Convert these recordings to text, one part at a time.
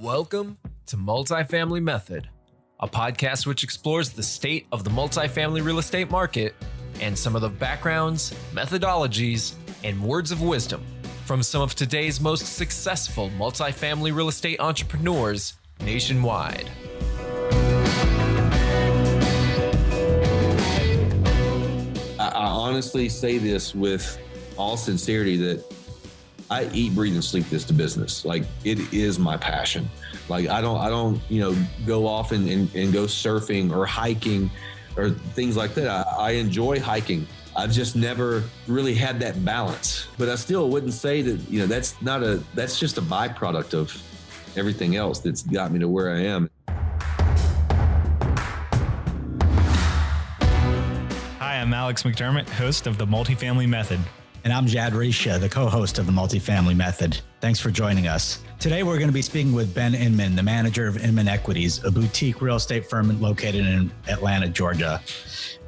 Welcome to MultiFamily Method, a podcast which explores the state of the multifamily real estate market and some of the backgrounds, methodologies, and words of wisdom from some of today's most successful multifamily real estate entrepreneurs nationwide. I honestly say this with all sincerity that I eat, breathe, and sleep this to business. Like, it is my passion. Like, I don't, go off and go surfing or hiking or things like that. I enjoy hiking. I've just never really had that balance. But I still wouldn't say that, that's just a byproduct of everything else that's got me to where I am. Hi, I'm Alex McDermott, host of the MultiFamily Method. And I'm Jad Richa, the co-host of the MultiFamily Method. Thanks for joining us. Today, we're going to be speaking with Ben Inman, the manager of Inman Equities, a boutique real estate firm located in Atlanta, Georgia.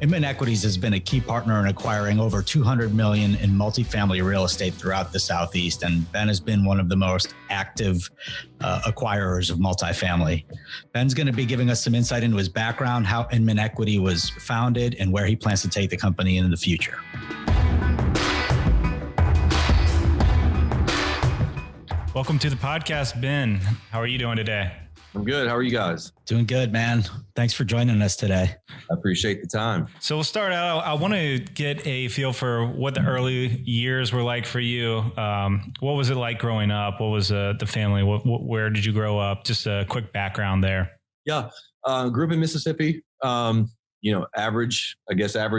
Inman Equities has been a key partner in acquiring over $200 million in multifamily real estate throughout the Southeast, and Ben has been one of the most active acquirers of multifamily. Ben's going to be giving us some insight into his background, how Inman Equity was founded, and where he plans to take the company in the future. Welcome to the podcast, Ben. How are you doing today? I'm good. How are you guys? Doing good, man. Thanks for joining us today. I appreciate the time. So we'll start out. I want to get a feel for what the early years were like for you. What was it like growing up? What was the family? Where did you grow up? Just a quick background there. Yeah. Grew up in Mississippi. Average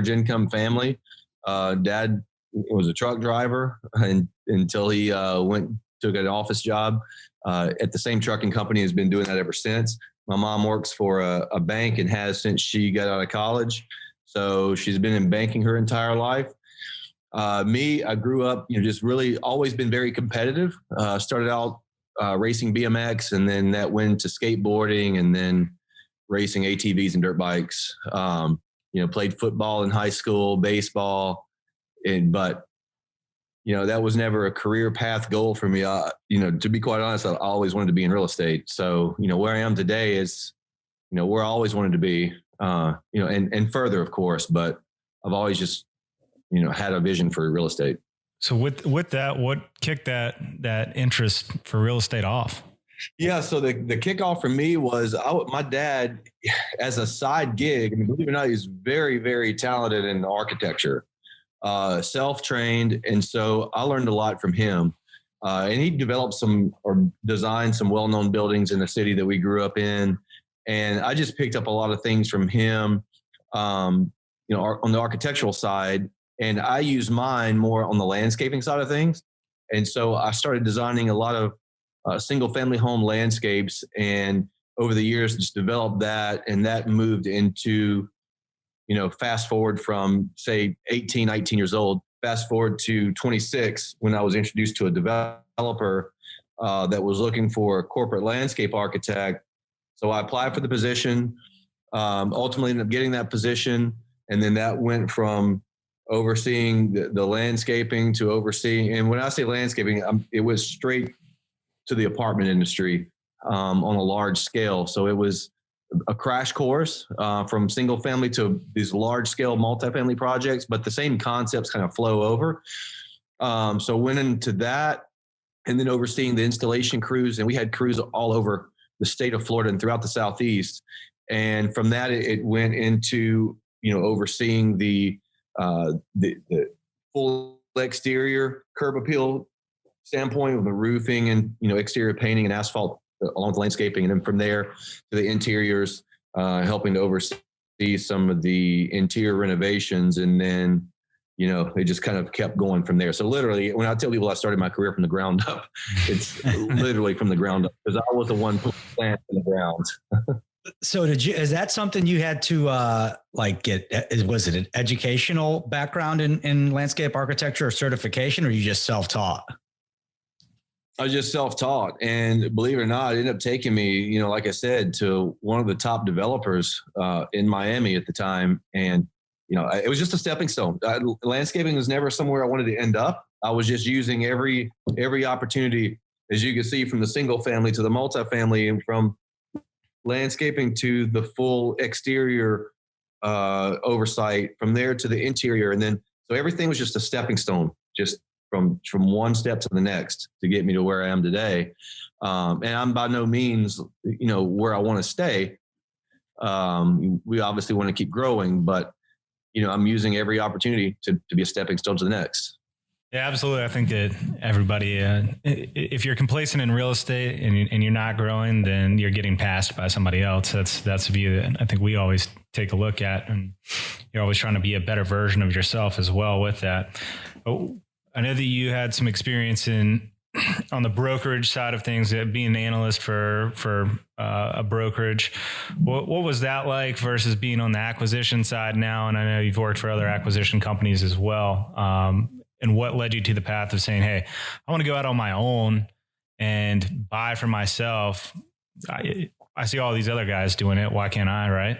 income family. Dad was a truck driver until he took an office job at the same trucking company, has been doing that ever since. My mom works for a bank and has since she got out of college. So she's been in banking her entire life. I grew up, just really always been very competitive. Started out racing BMX, and then that went to skateboarding, and then racing ATVs and dirt bikes. Played football in high school, baseball, but that was never a career path goal for me. To be quite honest, I always wanted to be in real estate. So, where I am today is, where I always wanted to be, and further, of course, but I've always just, had a vision for real estate. So with that, what kicked that interest for real estate off? Yeah. So the kickoff for me was my dad, as a side gig, believe it or not, he's very, very talented in architecture. Self-trained. And so I learned a lot from him. And he developed designed some well-known buildings in the city that we grew up in. And I just picked up a lot of things from him, on the architectural side. And I use mine more on the landscaping side of things. And so I started designing a lot of single-family home landscapes. And over the years, just developed that. And that moved into fast forward from, say, 18, 19 years old, fast forward to 26, when I was introduced to a developer that was looking for a corporate landscape architect. So I applied for the position, ultimately ended up getting that position. And then that went from overseeing the landscaping to overseeing. And when I say landscaping, it was straight to the apartment industry on a large scale. So it was a crash course from single family to these large scale multifamily projects, but the same concepts kind of flow over. So went into that, and then overseeing the installation crews, and we had crews all over the state of Florida and throughout the Southeast. And from that, it went into, overseeing the full exterior curb appeal standpoint of the roofing and, exterior painting and asphalt along with landscaping. And then from there to the interiors, helping to oversee some of the interior renovations. And then, it just kind of kept going from there. So literally, when I tell people I started my career from the ground up, it's literally from the ground up, because I was the one putting the plant in the ground. So is that something you had to was it an educational background in landscape architecture or certification, or you just self-taught? I was just self-taught, and believe it or not, it ended up taking me, like I said, to one of the top developers in Miami at the time. And, it was just a stepping stone. Landscaping was never somewhere I wanted to end up. I was just using every opportunity as you can see, from the single family to the multifamily, and from landscaping to the full exterior oversight, from there to the interior. And then, so everything was just a stepping stone, just from one step to the next to get me to where I am today. And I'm by no means, where I want to stay. We obviously want to keep growing, but, I'm using every opportunity to be a stepping stone to the next. Yeah, absolutely. I think that everybody, if you're complacent in real estate and you're not growing, then you're getting passed by somebody else. That's a view that I think we always take a look at, and you're always trying to be a better version of yourself as well with that. But I know that you had some experience on the brokerage side of things, being an analyst for a brokerage. What was that like versus being on the acquisition side now? And I know you've worked for other acquisition companies as well. And what led you to the path of saying, hey, I want to go out on my own and buy for myself? I see all these other guys doing it. Why can't I, right?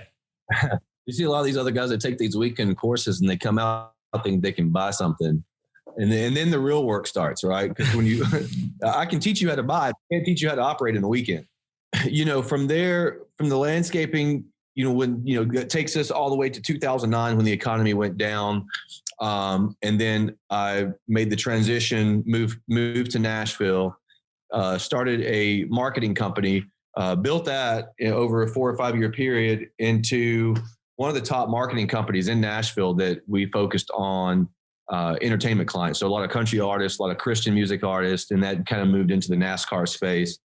You see a lot of these other guys that take these weekend courses and they come out thinking they can buy something. And then the real work starts, right? Because when I can teach you how to buy, I can't teach you how to operate in the weekend. From there, from the landscaping, it takes us all the way to 2009 when the economy went down. And then I made the transition, moved to Nashville, started a marketing company, built that over a 4 or 5 year period into one of the top marketing companies in Nashville that we focused on entertainment clients. So a lot of country artists, a lot of Christian music artists, and that kind of moved into the NASCAR space.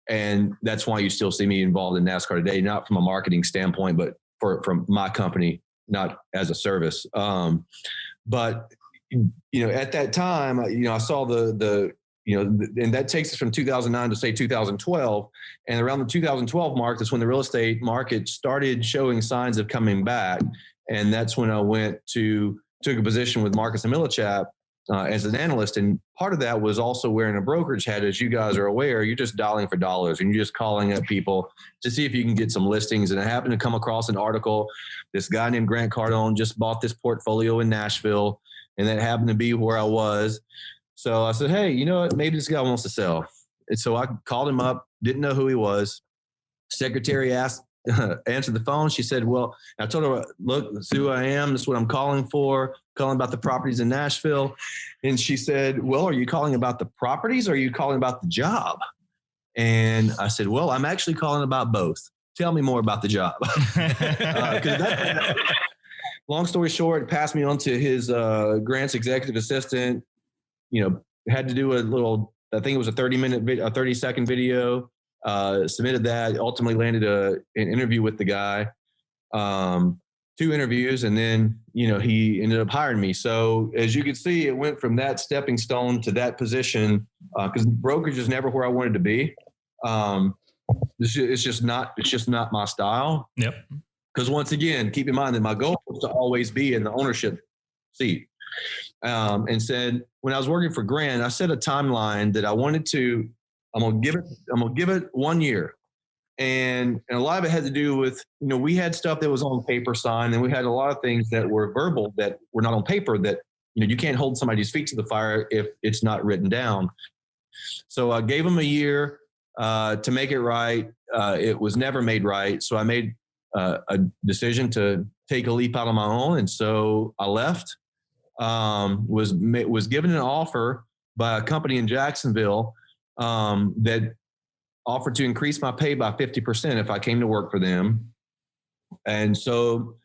And that's why you still see me involved in NASCAR today, not from a marketing standpoint, but from my company, not as a service. But at that time, I saw and that takes us from 2009 to say 2012. And around the 2012 mark, that's when the real estate market started showing signs of coming back. And that's when I took a position with Marcus and Millichap as an analyst. And part of that was also wearing a brokerage hat. As you guys are aware, you're just dialing for dollars and you're just calling up people to see if you can get some listings. And I happened to come across an article. This guy named Grant Cardone just bought this portfolio in Nashville, and that happened to be where I was. So I said, hey, you know what? Maybe this guy wants to sell. And so I called him up, didn't know who he was. Secretary answered the phone. She said, well, I told her, look, this is who I am. This is what I'm calling about the properties in Nashville. And she said, well, are you calling about the properties or are you calling about the job? And I said, well, I'm actually calling about both. Tell me more about the job. Long story short, passed me on to his Grant's executive assistant. Had to do a little, I think it was a 30-second video. Submitted that, ultimately landed an interview with the guy, 2 interviews, and then, he ended up hiring me. So as you can see, it went from that stepping stone to that position, because brokerage is never where I wanted to be. It's just not my style. Yep. Because once again, keep in mind that my goal was to always be in the ownership seat. And said, when I was working for Grant, I set a timeline that I wanted to, I'm going to give it 1 year. And a lot of it had to do with, we had stuff that was on paper signed, and we had a lot of things that were verbal that were not on paper that, you can't hold somebody's feet to the fire if it's not written down. So I gave them a year to make it right. It was never made right. So I made a decision to take a leap out on my own. And so I left, was given an offer by a company in Jacksonville that offered to increase my pay by 50% if I came to work for them. And so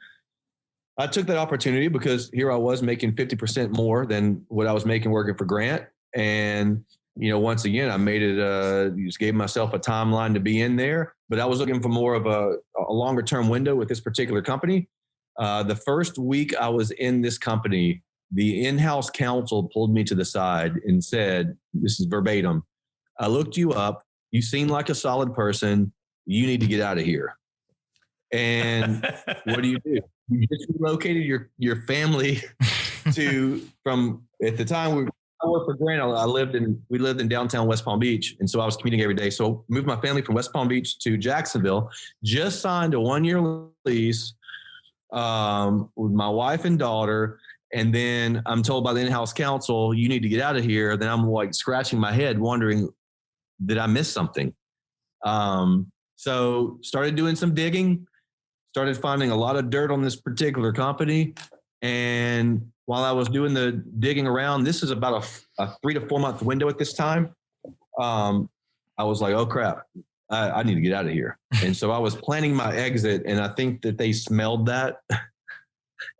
I took that opportunity because here I was making 50% more than what I was making working for Grant. And, once again, I made it, just gave myself a timeline to be in there, but I was looking for more of a longer term window with this particular company. The first week I was in this company, the in-house counsel pulled me to the side and said, this is verbatim, I looked you up. You seem like a solid person. You need to get out of here. And what do? You just relocated your family from at the time I worked for Grant. We lived in downtown West Palm Beach. And so I was commuting every day. So moved my family from West Palm Beach to Jacksonville, just signed a 1-year lease with my wife and daughter. and then I'm told by the in-house counsel, you need to get out of here. Then I'm like scratching my head, wondering, did I miss something? So started doing some digging, started finding a lot of dirt on this particular company. And while I was doing the digging around, this is about a 3 to 4 month window at this time. I was like, oh crap, I need to get out of here. And so I was planning my exit, and I think that they smelled that.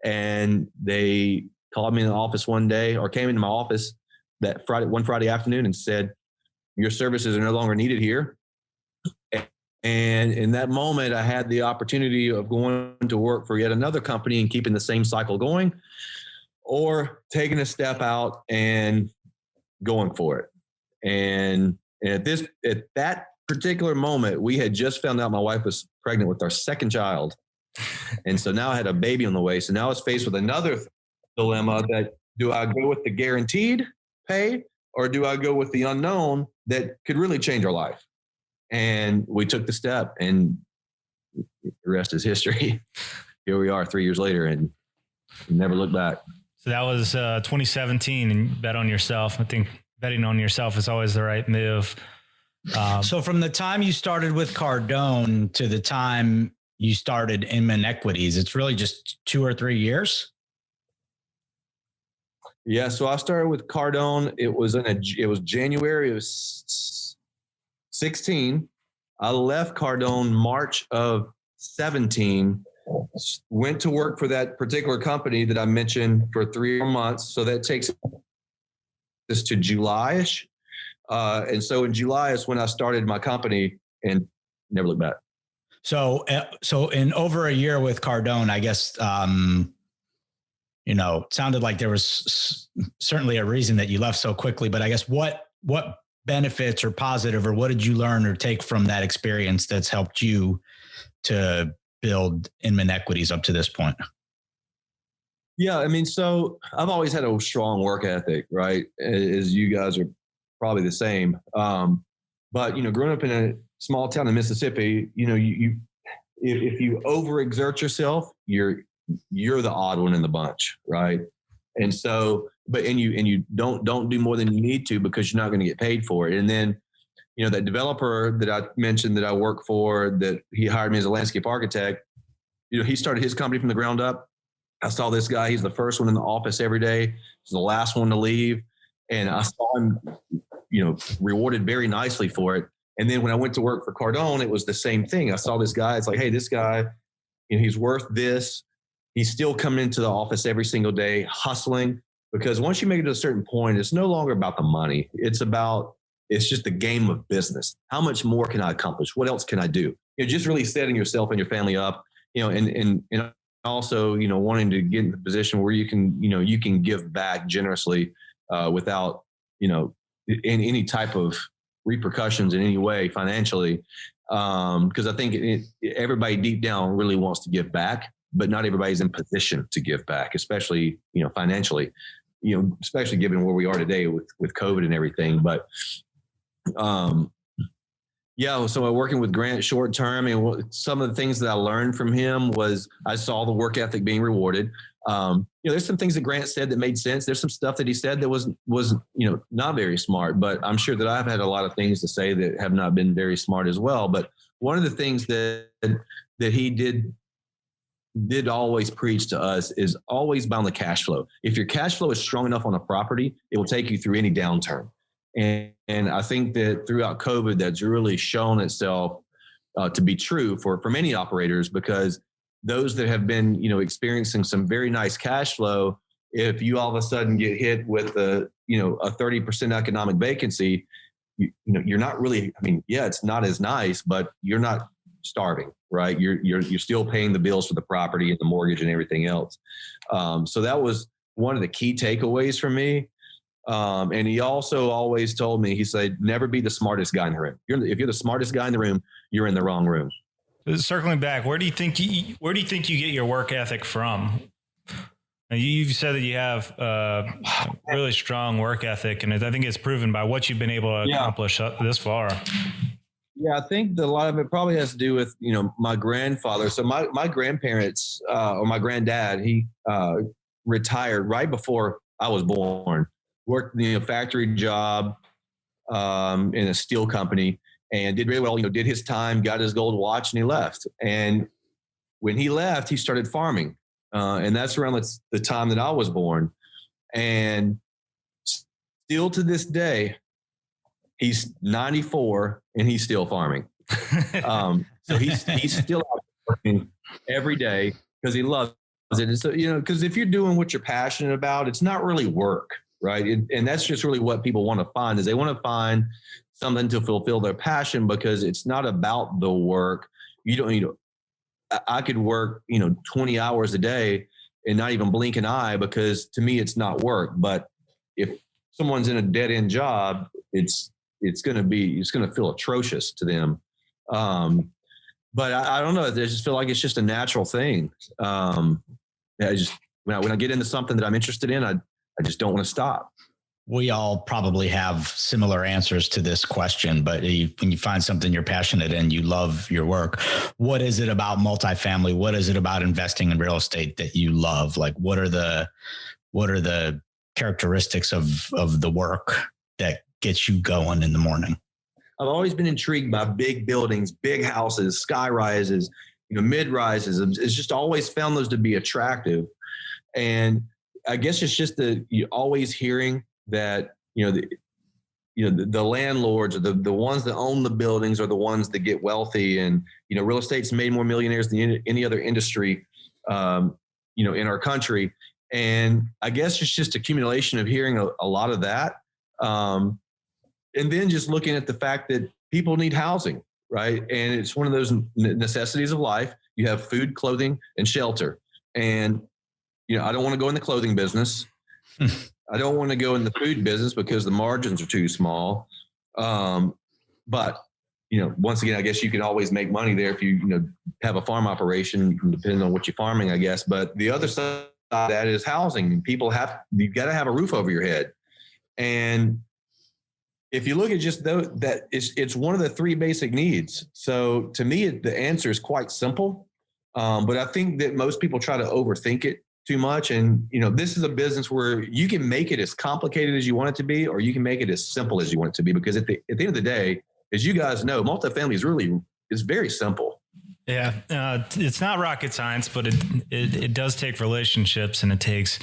And they called me in the office one day, or came into my office one Friday afternoon, and said, your services are no longer needed here. And in that moment, I had the opportunity of going to work for yet another company and keeping the same cycle going, or taking a step out and going for it. And at that particular moment, we had just found out my wife was pregnant with our second child. And so now I had a baby on the way. So now I was faced with another dilemma, that do I go with the guaranteed pay, or do I go with the unknown that could really change our life? And we took the step, and the rest is history. Here we are 3 years later, and never looked back. So that was 2017, and you bet on yourself. I think betting on yourself is always the right move. So from the time you started with Cardone to the time you started Inman Equities, it's really just 2 or 3 years? Yeah. So I started with Cardone. It was January of 16. I left Cardone March of 17, went to work for that particular company that I mentioned for 3 months. So that takes us to July-ish. And so in July is when I started my company, and never looked back. So in over a year with Cardone, I guess, it sounded like there was certainly a reason that you left so quickly, but I guess what benefits or positive, or what did you learn or take from that experience that's helped you to build Inman Equities up to this point? Yeah. I mean, so I've always had a strong work ethic, right? As you guys are probably the same. But, growing up in a small town in Mississippi, if you overexert yourself, you're the odd one in the bunch. Right. And so, you don't do more than you need to, because you're not going to get paid for it. And then, that developer that I mentioned that I work for, that he hired me as a landscape architect, he started his company from the ground up. I saw this guy. He's the first one in the office every day. He's the last one to leave. And I saw him, rewarded very nicely for it. And then when I went to work for Cardone, it was the same thing. I saw this guy. It's like, hey, this guy, he's worth this. He's still coming into the office every single day, hustling, because once you make it to a certain point, it's no longer about the money. It's just the game of business. How much more can I accomplish? What else can I do? Just really setting yourself and your family up, and also, wanting to get in the position where you can give back generously, without, in any type of repercussions in any way financially. Because I think everybody deep down really wants to give back, but not everybody's in position to give back, especially, financially, especially given where we are today with COVID and everything. But, so working with Grant short term, and some of the things that I learned from him was I saw the work ethic being rewarded. There's some things that Grant said that made sense. There's some stuff that he said that was not very smart, but I'm sure that I've had a lot of things to say that have not been very smart as well. But one of the things that he did always preach to us is always bound the cash flow. If your cash flow is strong enough on a property, it will take you through any downturn. And I think that throughout COVID, that's really shown itself to be true for many operators, because those that have been, experiencing some very nice cash flow, if you all of a sudden get hit with a 30% economic vacancy, you're not really, it's not as nice, but you're not starving, right? You're still paying the bills for the property and the mortgage and everything else. So that was one of the key takeaways for me. And he also always told me, he said, never be the smartest guy in the room. If you're the smartest guy in the room, you're in the wrong room. Circling back, where do you think you get your work ethic from? Now, you've said that you have a really strong work ethic, and I think it's proven by what you've been able to accomplish this far. Yeah, I think that a lot of it probably has to do with, my grandfather. So my grandparents, or my granddad, he retired right before I was born. Worked in a factory job in a steel company and did really well. Did his time, got his gold watch, and he left. And when he left, he started farming, and that's around the time that I was born. And still to this day, he's 94 and he's still farming. So he's still out working every day because he loves it. And so, because if you're doing what you're passionate about, it's not really work, right? And that's just really what people want to find, is they want to find something to fulfill their passion, because it's not about the work. I could work, 20 hours a day and not even blink an eye, because to me, it's not work. But if someone's in a dead end job, it's going to feel atrocious to them. But I don't know. I just feel like it's just a natural thing. When I get into something that I'm interested in, I just don't want to stop. We all probably have similar answers to this question, but when you find something you're passionate in, you love your work. What is it about multifamily? What is it about investing in real estate that you love? Like, what are the characteristics of the work that gets you going in the morning? I've always been intrigued by big buildings, big houses, sky rises, mid rises. It's just always found those to be attractive. And I guess it's just you're always hearing that, the landlords are the ones that own the buildings are the ones that get wealthy. And, real estate's made more millionaires than any other industry, in our country. And I guess it's just accumulation of hearing a lot of that. And then just looking at the fact that people need housing, right? And it's one of those necessities of life. You have food, clothing, and shelter. And, I don't want to go in the clothing business. I don't want to go in the food business because the margins are too small. But, once again, I guess you can always make money there if you, have a farm operation, depending on what you're farming, I guess. But the other side of that is housing. You've got to have a roof over your head. And if you look at just that, it's one of the three basic needs. So to me, the answer is quite simple. But I think that most people try to overthink it too much. And, this is a business where you can make it as complicated as you want it to be, or you can make it as simple as you want it to be. Because at the end of the day, as you guys know, multifamily is very simple. Yeah. It's not rocket science, but it does take relationships, and it takes,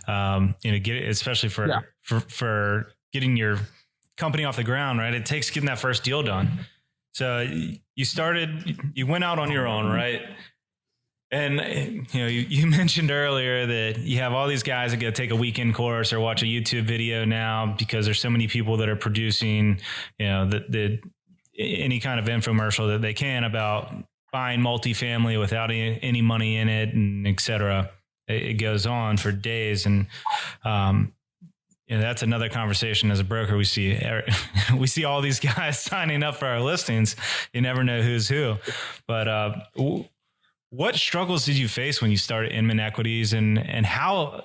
especially for getting your company off the ground, right? It takes getting that first deal done. So you went out on your own, right? And, you mentioned earlier that you have all these guys that go take a weekend course or watch a YouTube video now because there's so many people that are producing, any kind of infomercial that they can about buying multifamily without any money in it, and et cetera. It goes on for days. And, that's another conversation. As a broker, we see all these guys signing up for our listings. You never know who's who. But what struggles did you face when you started Inman Equities, and how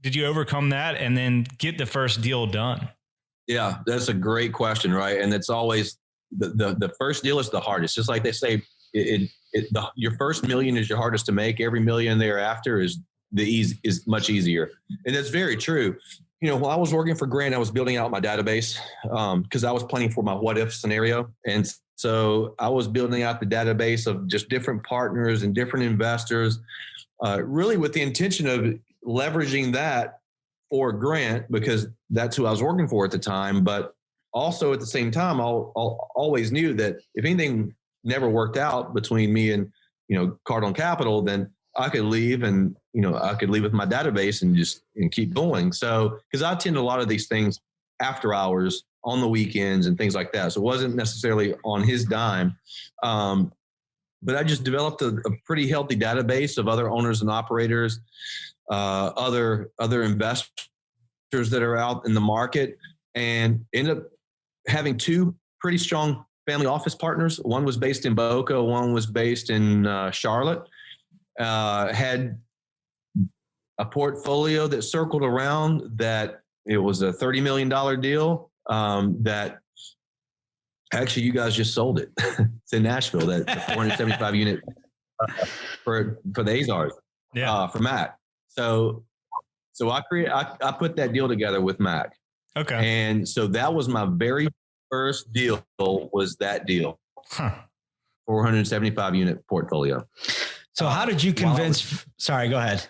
did you overcome that and then get the first deal done? Yeah, that's a great question, right? And it's always the first deal is the hardest. Just like they say, your first million is your hardest to make. Every million thereafter is much easier, and that's very true. While I was working for Grant, I was building out my database because I was planning for my what if scenario. And so I was building out the database of just different partners and different investors, really with the intention of leveraging that for Grant, because that's who I was working for at the time. But also at the same time, I always knew that if anything never worked out between me and, Cardinal Capital, then I could leave and, I could leave with my database and keep going. So, because I attend a lot of these things after hours on the weekends and things like that. So it wasn't necessarily on his dime. But I just developed a pretty healthy database of other owners and operators, other investors that are out in the market, and ended up having two pretty strong family office partners. One was based in Boca, one was based in Charlotte. Had a portfolio that circled around that it was a $30 million deal that actually you guys just sold it. It's in Nashville, that 475 unit for the Azars, for Matt. So So I put that deal together with Mac. Okay. And so that was my very first deal, was that deal. 475 unit portfolio. So how did you convince, sorry, go ahead.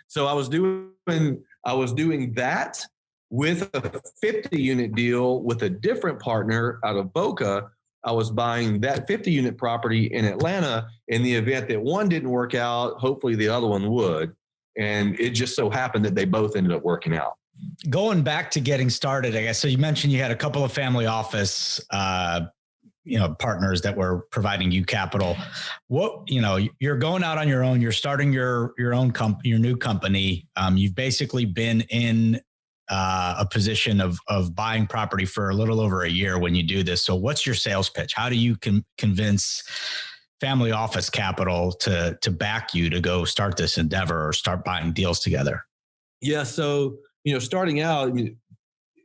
So I was doing that with a 50 unit deal with a different partner out of Boca. I was buying that 50 unit property in Atlanta in the event that one didn't work out. Hopefully the other one would. And it just so happened that they both ended up working out. Going back to getting started, I guess. So you mentioned you had a couple of family office, partners that were providing you capital. You're going out on your own. You're starting your new company. You've basically been in a position of buying property for a little over a year when you do this. So what's your sales pitch? How do you convince family office capital to back you to go start this endeavor or start buying deals together? Yeah. So, starting out,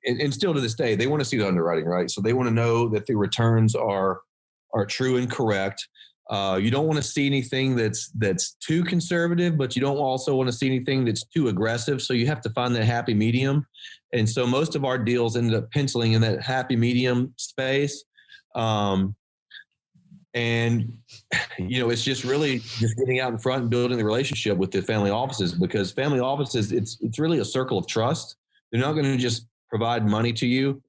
and still to this day, they want to see the underwriting, right? So they want to know that the returns are true and correct. You don't want to see anything that's too conservative, but you don't also want to see anything that's too aggressive. So you have to find that happy medium. And so most of our deals ended up penciling in that happy medium space. It's just really just getting out in front and building the relationship with the family offices, because family offices, it's really a circle of trust. They're not going to just provide money to you.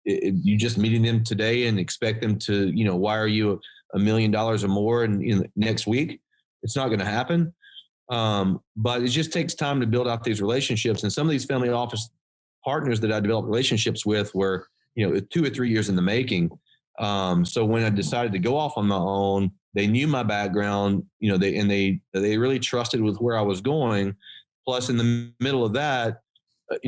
You just meeting them today and expect them to, wire you $1 million or more in next week. It's not going to happen. But it just takes time to build out these relationships. And some of these family office partners that I developed relationships with were, 2 or 3 years in the making. So when I decided to go off on my own, they knew my background, they really trusted with where I was going. Plus, in the middle of that,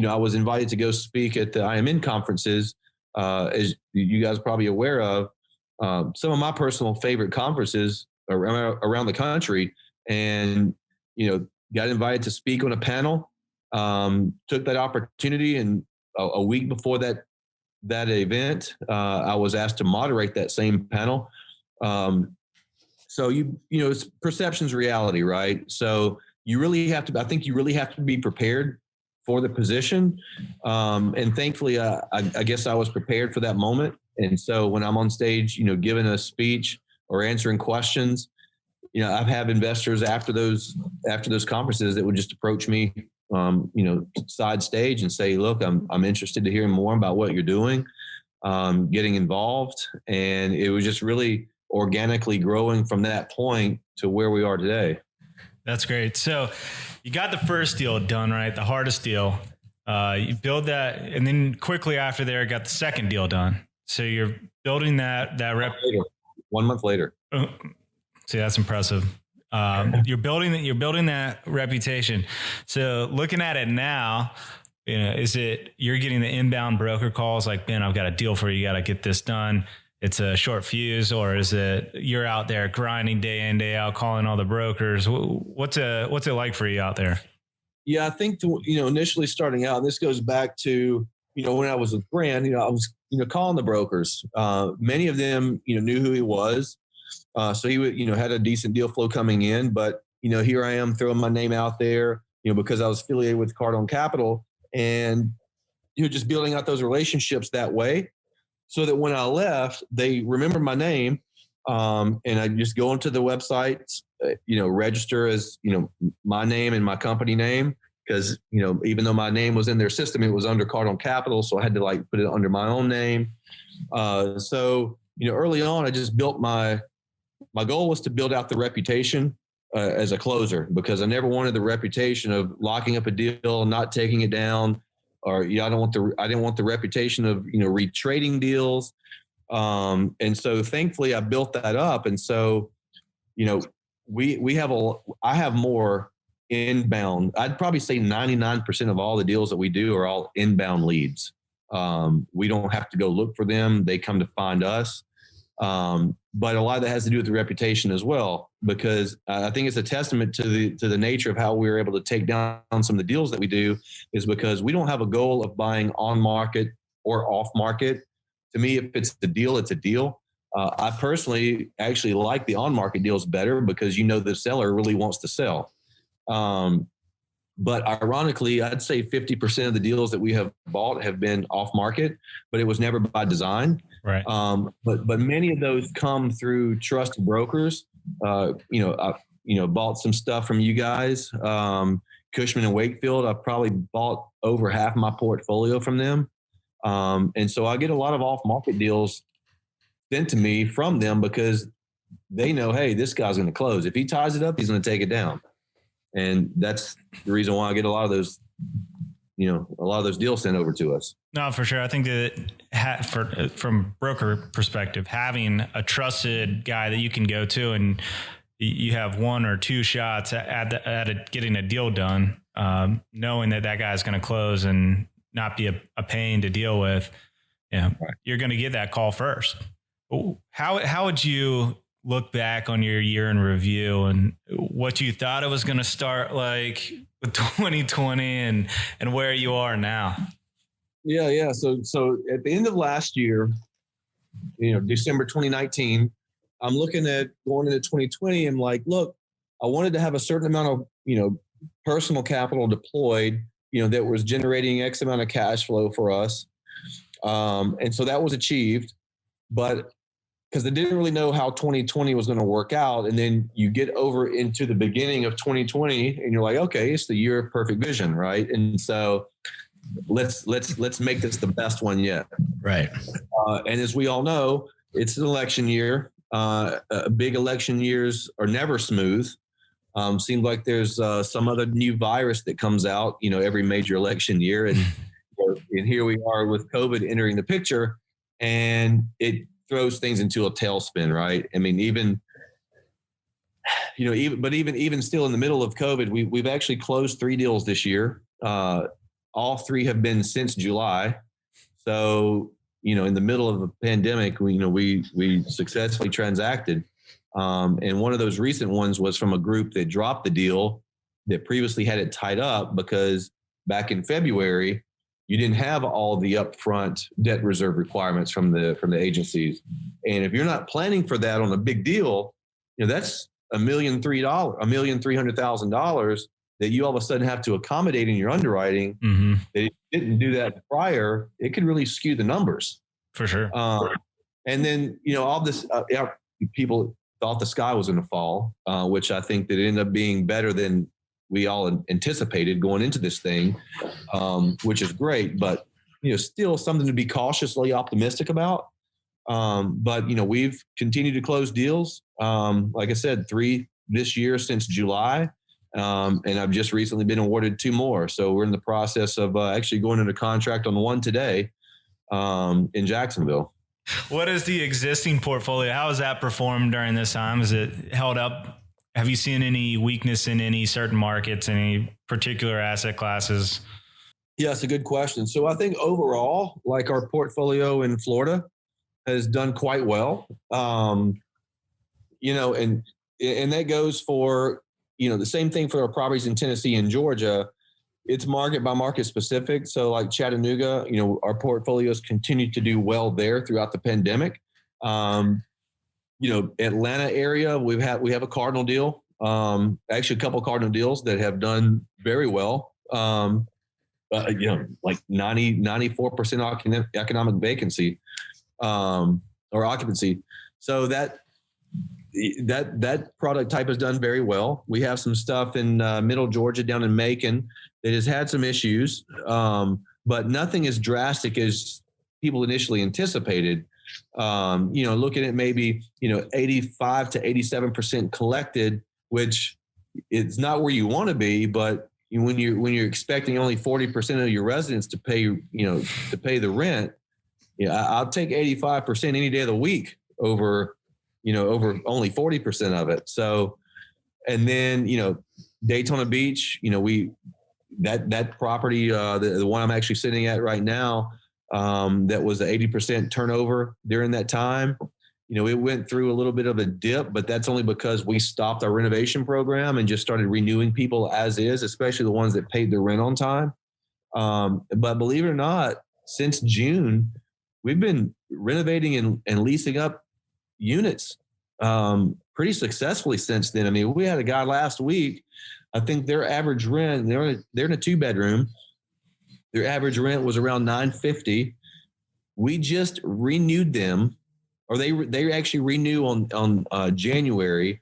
I was invited to go speak at the IMN conferences, as you guys are probably aware of. Some of my personal favorite conferences around the country, and, got invited to speak on a panel, took that opportunity. And a week before that event, I was asked to moderate that same panel. So it's perception's reality, right? So you really have to, I think you really have to be prepared for the position. And thankfully, I guess I was prepared for that moment. And so when I'm on stage, giving a speech or answering questions, I've had investors after those conferences that would just approach me, side stage and say, look, I'm interested to hear more about what you're doing, getting involved. And it was just really organically growing from that point to where we are today. That's great. So you got the first deal done, right? The hardest deal. You build that, and then quickly after there, got the second deal done. So you're building that rep. 1 month later. See, that's impressive. You're building that reputation. So looking at it now, is it you're getting the inbound broker calls like, Ben, I've got a deal for you. You got to get this done. It's a short fuse, or is it you're out there grinding day in, day out, calling all the brokers? What's it like for you out there? Yeah, I think, initially starting out, and this goes back to, when I was with Grant, I was, calling the brokers. Many of them, knew who he was. So he would, had a decent deal flow coming in, but, here I am throwing my name out there, because I was affiliated with Cardone Capital, and, just building out those relationships that way, so that when I left, they remember my name. And I just go into the website, register as, my name and my company name. Because, even though my name was in their system, it was under Cardone Capital. So I had to put it under my own name. So, early on, I just built my goal was to build out the reputation as a closer, because I never wanted the reputation of locking up a deal, not taking it down. Or I didn't want the reputation of, retrading deals. And so thankfully I built that up. And so, I have more inbound. I'd probably say 99% of all the deals that we do are all inbound leads. We don't have to go look for them. They come to find us. But a lot of that has to do with the reputation as well, because I think it's a testament to the nature of how we were able to take down some of the deals that we do, is because we don't have a goal of buying on market or off market. To me, if it's a deal, it's a deal. I personally actually like the on market deals better, because the seller really wants to sell. But ironically, I'd say 50% of the deals that we have bought have been off market, but it was never by design. Right. But many of those come through trusted brokers. Bought some stuff from you guys, Cushman and Wakefield. I probably bought over half my portfolio from them. And so I get a lot of off market deals sent to me from them because they know, hey, this guy's going to close. If he ties it up, he's going to take it down. And that's the reason why I get a lot of those deals sent over to us. No, for sure. I think that from broker perspective, having a trusted guy that you can go to and you have one or two shots at getting a deal done, knowing that guy's going to close and not be a pain to deal with, you're going to get that call first. How would you look back on your year in review and what you thought it was going to start like with 2020 and where you are now? Yeah. So at the end of last year, December 2019, I'm looking at going into 2020. I'm like, look, I wanted to have a certain amount of, personal capital deployed, that was generating X amount of cash flow for us. And so that was achieved, but because I didn't really know how 2020 was going to work out. And then you get over into the beginning of 2020 and you're like, okay, it's the year of perfect vision. Right. And so let's make this the best one yet. Right. And as we all know, it's an election year. Big election years are never smooth. Seems like there's some other new virus that comes out, every major election year. And here we are with COVID entering the picture, and it throws things into a tailspin, right? I mean, even still in the middle of COVID, we've actually closed 3 deals this year. All 3 have been since July. So, in the middle of the pandemic, we successfully transacted. And one of those recent ones was from a group that dropped the deal that previously had it tied up because back in February, you didn't have all the upfront debt reserve requirements from the agencies. And if you're not planning for that on a big deal, that's $1,300,000 that you all of a sudden have to accommodate in your underwriting. Mm-hmm. That if you didn't do that prior, it could really skew the numbers. For sure. And then, all this, people thought the sky was going to fall, which I think that it ended up being better than we all anticipated going into this thing, which is great, but, still something to be cautiously optimistic about. But, we've continued to close deals. Like I said, 3 this year since July. And I've just recently been awarded 2 more. So we're in the process of actually going into contract on 1 today in Jacksonville. What is the existing portfolio? How has that performed during this time? Is it held up? Have you seen any weakness in any certain markets, any particular asset classes? Yeah, it's a good question. So I think overall, like our portfolio in Florida has done quite well. And that goes for, the same thing for our properties in Tennessee and Georgia. It's market by market specific. So like Chattanooga, our portfolios continue to do well there throughout the pandemic. Atlanta area, we have a Cardinal deal, actually a couple of Cardinal deals that have done very well. Like 94% economic vacancy, or occupancy. So that product type has done very well. We have some stuff in middle Georgia down in Macon that has had some issues, but nothing as drastic as people initially anticipated. Looking at maybe, 85 to 87% collected, which is not where you want to be, but when you're expecting only 40% of your residents to pay, to pay the rent, I'll take 85% any day of the week over only 40% of it. So, and then, Daytona Beach, that property, the one I'm actually sitting at right now, that was an 80% turnover during that time. It went through a little bit of a dip, but that's only because we stopped our renovation program and just started renewing people as is, especially the ones that paid their rent on time. But believe it or not, since June, we've been renovating and leasing up units pretty successfully since then. I mean, we had a guy last week I think their average rent, they're in a 2-bedroom. Their average rent was around $950. We just renewed them, or they actually renew on January.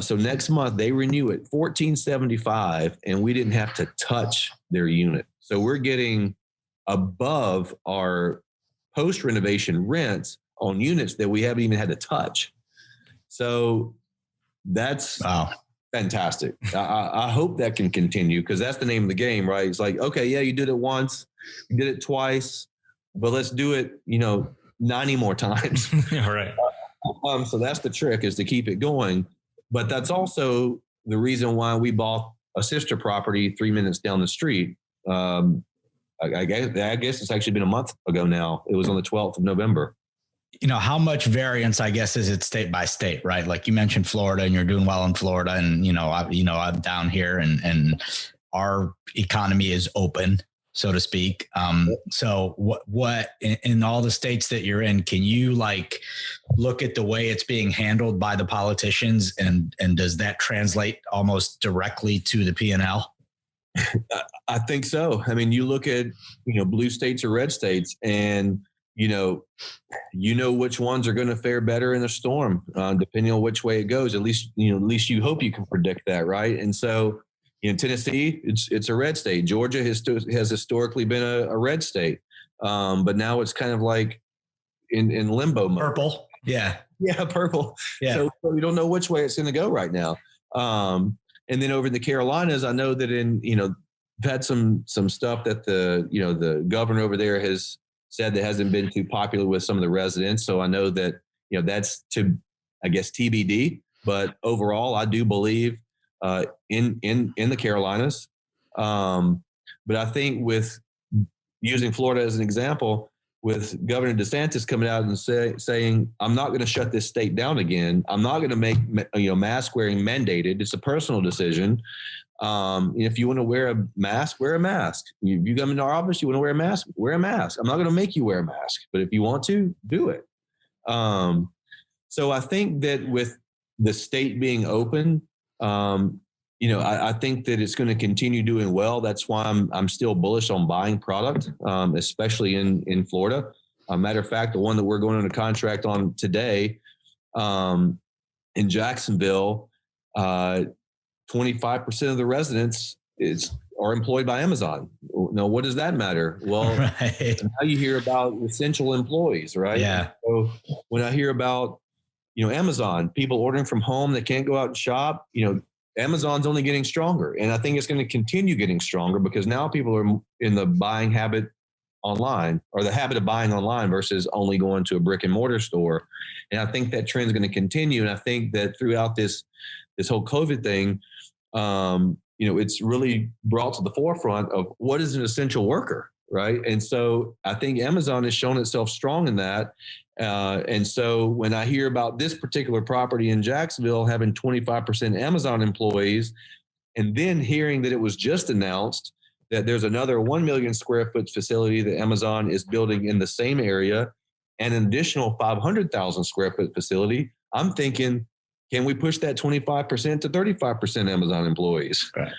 So next month they renew at $1,475, and we didn't have to touch their unit. So we're getting above our post renovation rents on units that we haven't even had to touch. So that's fantastic. I hope that can continue, because that's the name of the game, right? It's like, okay, yeah, you did it once, you did it twice, but let's do it, 90 more times. All right. So that's the trick, is to keep it going. But that's also the reason why we bought a sister property 3 minutes down the street. I guess it's actually been a month ago now. It was on the 12th of November. How much variance, I guess, is it state by state, right? Like you mentioned Florida, and you're doing well in Florida, and I'm down here, and our economy is open, so to speak. So what in all the states that you're in, can you look at the way it's being handled by the politicians, and does that translate almost directly to the P&L? I think so. I mean, you look at, blue states or red states, and which ones are going to fare better in a storm, depending on which way it goes. At least you hope you can predict that, right? And so in Tennessee, it's a red state. Georgia has historically been a red state, but now it's kind of like in limbo mode. Purple, yeah, purple. Yeah. So we don't know which way it's going to go right now. And then over in the Carolinas, I know that we've had some stuff that the governor over there has said that hasn't been too popular with some of the residents. So I know that, that's TBD, but overall, I do believe in the Carolinas. But I think with using Florida as an example, with Governor DeSantis coming out and saying, I'm not going to shut this state down again. I'm not going to make mask wearing mandated. It's a personal decision. If you want to wear a mask, wear a mask. You come into our office, you want to wear a mask, wear a mask. I'm not going to make you wear a mask, but if you want to, do it. So I think that with the state being open, I think that it's going to continue doing well. That's why I'm still bullish on buying product, especially in Florida. Matter of fact, the one that we're going under contract on today in Jacksonville, 25% of the residents are employed by Amazon. Now, what does that matter? Well, right. Now you hear about essential employees, right? Yeah. So when I hear about, Amazon, people ordering from home that can't go out and shop, Amazon's only getting stronger. And I think it's going to continue getting stronger, because now people are in the buying habit online, or the habit of buying online versus only going to a brick and mortar store. And I think that trend is going to continue. And I think that throughout this whole COVID thing, it's really brought to the forefront of what is an essential worker, right? And so I think Amazon has shown itself strong in that. And so when I hear about this particular property in Jacksonville having 25% Amazon employees, and then hearing that it was just announced that there's another 1 million square foot facility that Amazon is building in the same area, and an additional 500,000 square foot facility, I'm thinking, can we push that 25% to 35% Amazon employees? Right.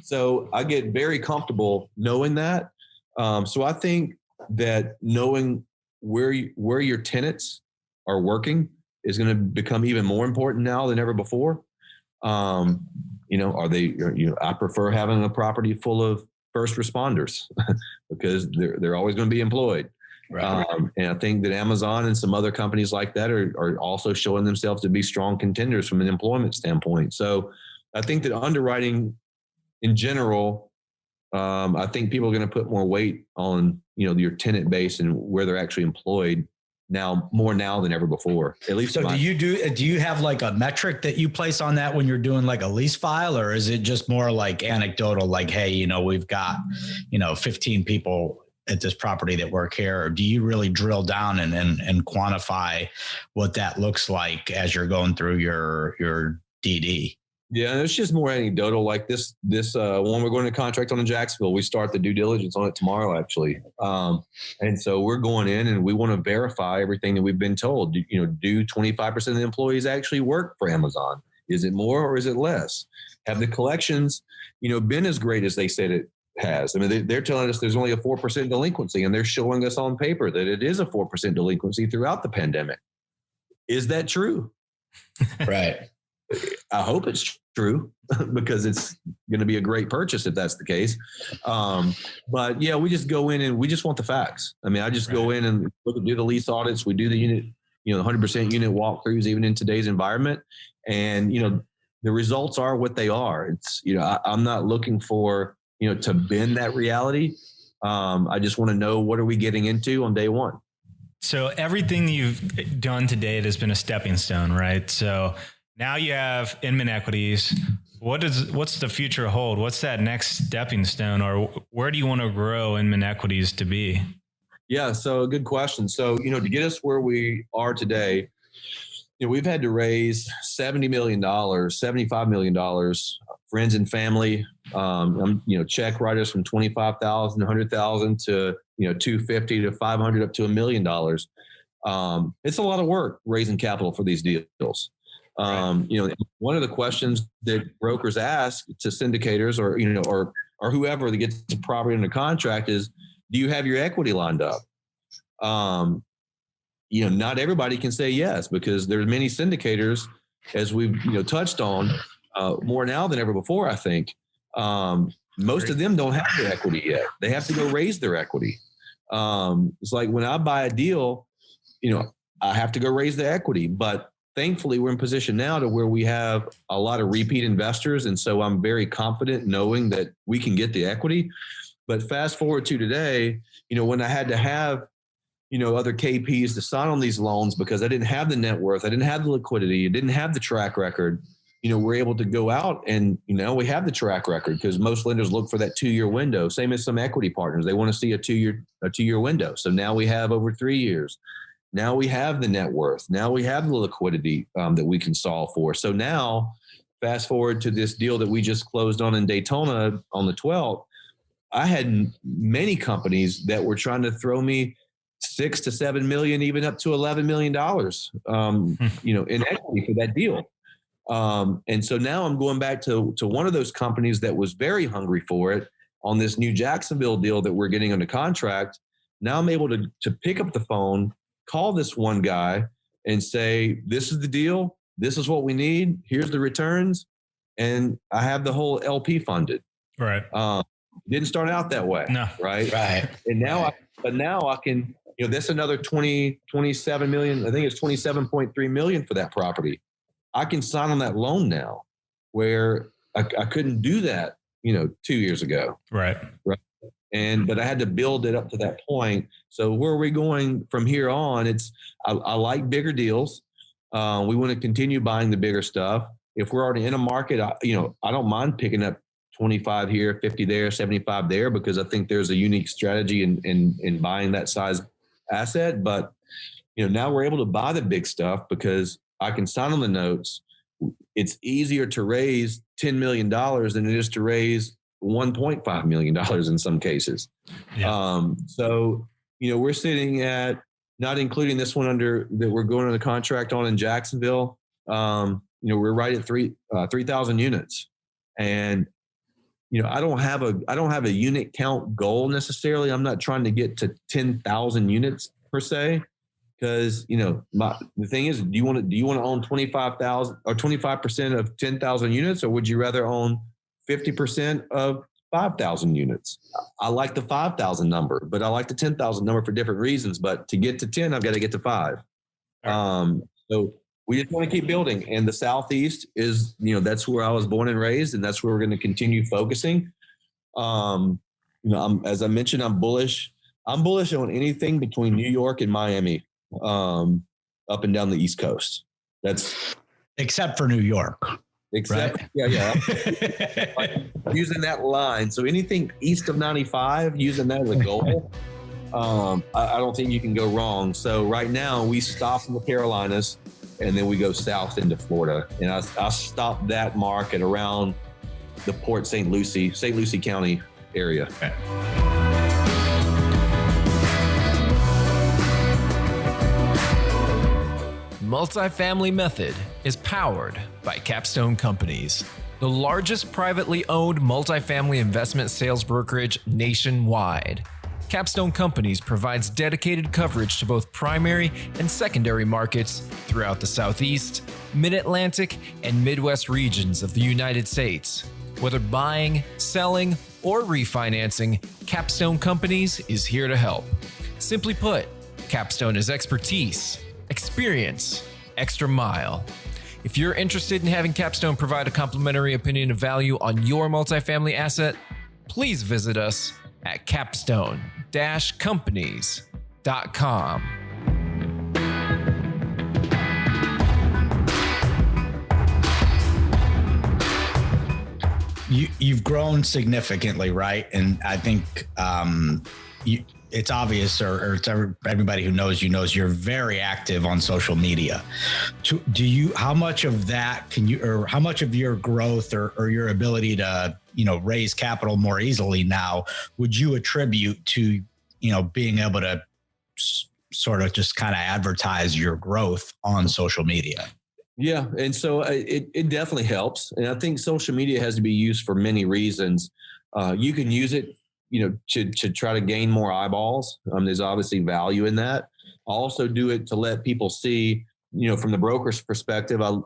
So I get very comfortable knowing that. So I think that knowing where your tenants are working is going to become even more important now than ever before. Are they? I prefer having a property full of first responders because they're always going to be employed. Right. And I think that Amazon and some other companies like that are also showing themselves to be strong contenders from an employment standpoint. So I think that underwriting in general, I think people are going to put more weight on, your tenant base and where they're actually employed more now than ever before. At least. So do you have like a metric that you place on that when you're doing like a lease file, or is it just more like anecdotal, like, hey, we've got, 15 people at this property that work here? Or do you really drill down and quantify what that looks like as you're going through your DD? Yeah, it's just more anecdotal. Like this one we're going to contract on in Jacksonville, we start the due diligence on it tomorrow, actually. And so we're going in and we want to verify everything that we've been told. Do 25% of the employees actually work for Amazon? Is it more or is it less? Have the collections, been as great as they said it has? I mean, they're telling us there's only a 4% delinquency, and they're showing us on paper that it is a 4% delinquency throughout the pandemic. Is that true? Right. I hope it's true because it's going to be a great purchase if that's the case. But yeah, we just go in and we just want the facts. I mean, I just go in and do the lease audits. We do the unit, 100% unit walkthroughs, even in today's environment. And, the results are what they are. It's, I'm not looking for, to bend that reality. I just want to know, what are we getting into on day one? So everything you've done to date has been a stepping stone, right? So now you have Inman Equities. What's the future hold? What's that next stepping stone, or where do you want to grow Inman Equities to be? Yeah, so good question. So, to get us where we are today, we've had to raise $70 million, $75 million, friends and family, check writers from $25,000, $100,000 to, $250 to $500 up to $1 million. It's a lot of work raising capital for these deals. One of the questions that brokers ask to syndicators or whoever that gets the property under contract is, do you have your equity lined up? Not everybody can say yes, because there's many syndicators, as we've touched on, more now than ever before. I think most of them don't have their equity yet. They have to go raise their equity. It's like when I buy a deal, I have to go raise the equity. But thankfully, we're in position now to where we have a lot of repeat investors, and so I'm very confident knowing that we can get the equity. But fast forward to today, when I had to have other KPs to sign on these loans because I didn't have the net worth, I didn't have the liquidity, I didn't have the track record, we're able to go out and, we have the track record, because most lenders look for that 2-year window. Same as some equity partners. They want to see a 2-year window. So now we have over 3 years. Now we have the net worth. Now we have the liquidity that we can solve for. So now fast forward to this deal that we just closed on in Daytona on the 12th. I had many companies that were trying to throw me $6 to $7 million, even up to $11 million, in equity for that deal. And so now I'm going back to one of those companies that was very hungry for it on this new Jacksonville deal that we're getting under contract. Now I'm able to pick up the phone, call this one guy and say, this is the deal. This is what we need. Here's the returns. And I have the whole LP funded. Right. Didn't start out that way. No. Right. Right. And now I can, that's another 27 million. I think it's 27.3 million for that property. I can sign on that loan now, where I couldn't do that, 2 years ago. Right. But I had to build it up to that point. So where are we going from here on? I like bigger deals. We want to continue buying the bigger stuff. If we're already in a market, I don't mind picking up 25 here, 50 there, 75 there, because I think there's a unique strategy in buying that size asset. But, now we're able to buy the big stuff because I can sign on the notes. It's easier to raise $10 million than it is to raise $1.5 million in some cases. Yeah. So, we're sitting at, not including this one that we're going on the contract on in Jacksonville. We're right at 3,000 units. And, I don't have a unit count goal necessarily. I'm not trying to get to 10,000 units per se. Because, the thing is, do you want to own 25,000 or 25% of 10,000 units, or would you rather own 50% of 5,000 units? I like the 5,000 number, but I like the 10,000 number for different reasons. But to get to 10, I've got to get to 5. So we just want to keep building. And the Southeast is, that's where I was born and raised, and that's where we're going to continue focusing. As I mentioned, I'm bullish. I'm bullish on anything between New York and Miami. Up and down the East Coast. That's except for New York. Except, right? Yeah. Using that line. So anything east of 95, using that as a goal, I don't think you can go wrong. So right now we stop in the Carolinas and then we go south into Florida. And I stopped that mark at around the Port St. Lucie County area. Okay. MultiFamily Method is powered by Capstone Companies, the largest privately owned multifamily investment sales brokerage nationwide. Capstone Companies provides dedicated coverage to both primary and secondary markets throughout the Southeast, Mid-Atlantic, and Midwest regions of the United States. Whether buying, selling, or refinancing, Capstone Companies is here to help. Simply put, Capstone is expertise, experience, extra mile. If you're interested in having Capstone provide a complimentary opinion of value on your multifamily asset, please visit us at capstone-companies.com. You've grown significantly, right? And I think it's obvious, or it's everybody who knows you knows you're very active on social media. How much of that or how much of your growth or your ability to, raise capital more easily now would you attribute to, being able to sort of just kind of advertise your growth on social media? Yeah. And so it definitely helps. And I think social media has to be used for many reasons. You can use it, to try to gain more eyeballs. There's obviously value in that. I also do it to let people see, from the broker's perspective, for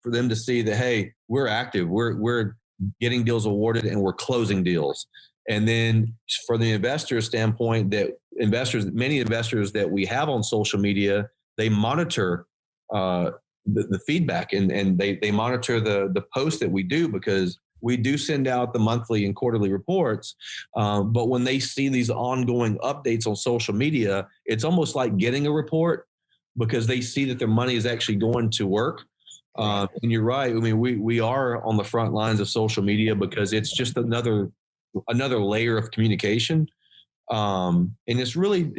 them to see that, hey, we're active, we're getting deals awarded and we're closing deals. And then for the investor standpoint, many investors that we have on social media, they monitor the feedback and they monitor the posts that we do, because we do send out the monthly and quarterly reports. But when they see these ongoing updates on social media, it's almost like getting a report, because they see that their money is actually going to work. And you're right. I mean, we are on the front lines of social media because it's just another layer of communication. And it's really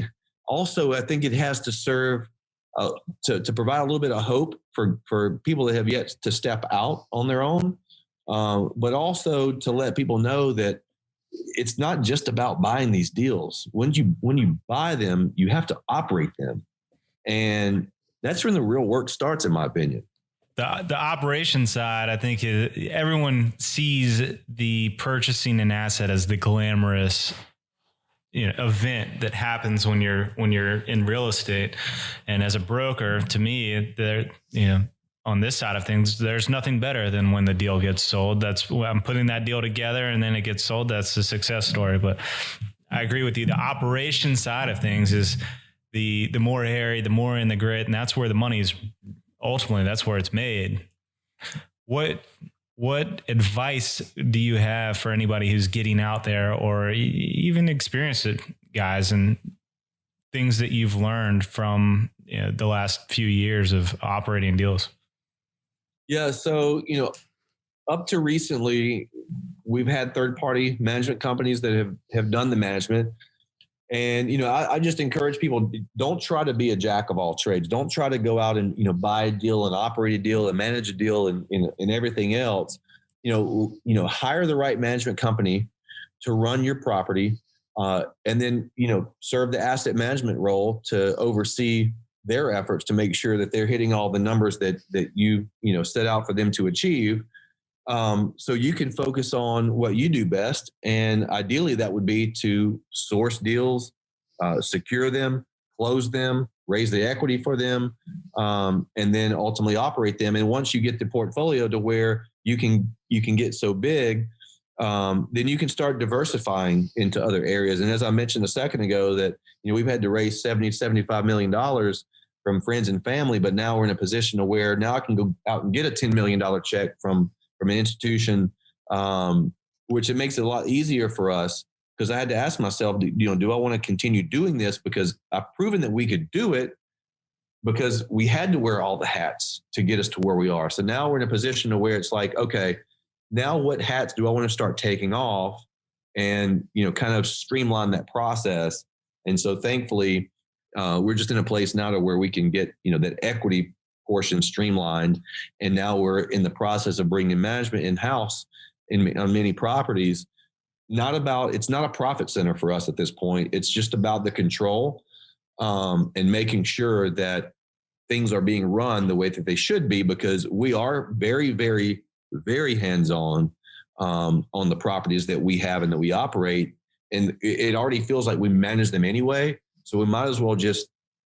also, I think it has to serve to provide a little bit of hope for people that have yet to step out on their own. But also to let people know that it's not just about buying these deals. When you buy them, you have to operate them. And that's when the real work starts, in my opinion. The operation side, I think everyone sees the purchasing an asset as the glamorous event that happens when you're in real estate. And as a broker, to me, on this side of things, there's nothing better than when the deal gets sold. I'm putting that deal together and then it gets sold. That's the success story. But I agree with you. The operation side of things is the more hairy, the more in the grit, and that's where the money's ultimately, that's where it's made. What advice do you have for anybody who's getting out there, or even experienced it, guys, and things that you've learned from the last few years of operating deals? Yeah. So, up to recently, we've had third-party management companies that have done the management. And, I just encourage people, don't try to be a jack of all trades. Don't try to go out and, buy a deal and operate a deal and manage a deal and everything else. Hire the right management company to run your property, and then, serve the asset management role to oversee their efforts to make sure that they're hitting all the numbers that you set out for them to achieve. So you can focus on what you do best. And ideally that would be to source deals, secure them, close them, raise the equity for them, and then ultimately operate them. And once you get the portfolio to where you can get so big, then you can start diversifying into other areas. And as I mentioned a second ago, that, we've had to raise $75 million from friends and family, but now we're in a position to where now I can go out and get a $10 million check from an institution, which it makes it a lot easier for us, because I had to ask myself, do I want to continue doing this? Because I've proven that we could do it, because we had to wear all the hats to get us to where we are. So now we're in a position to where it's like, okay, now what hats do I want to start taking off and, kind of streamline that process. And so thankfully, we're just in a place now to where we can get, that equity portion streamlined. And now we're in the process of bringing management in-house on many properties. It's not a profit center for us at this point. It's just about the control, and making sure that things are being run the way that they should be, because we are very, very, very hands-on on the properties that we have and that we operate. And it already feels like we manage them anyway. So we might as well just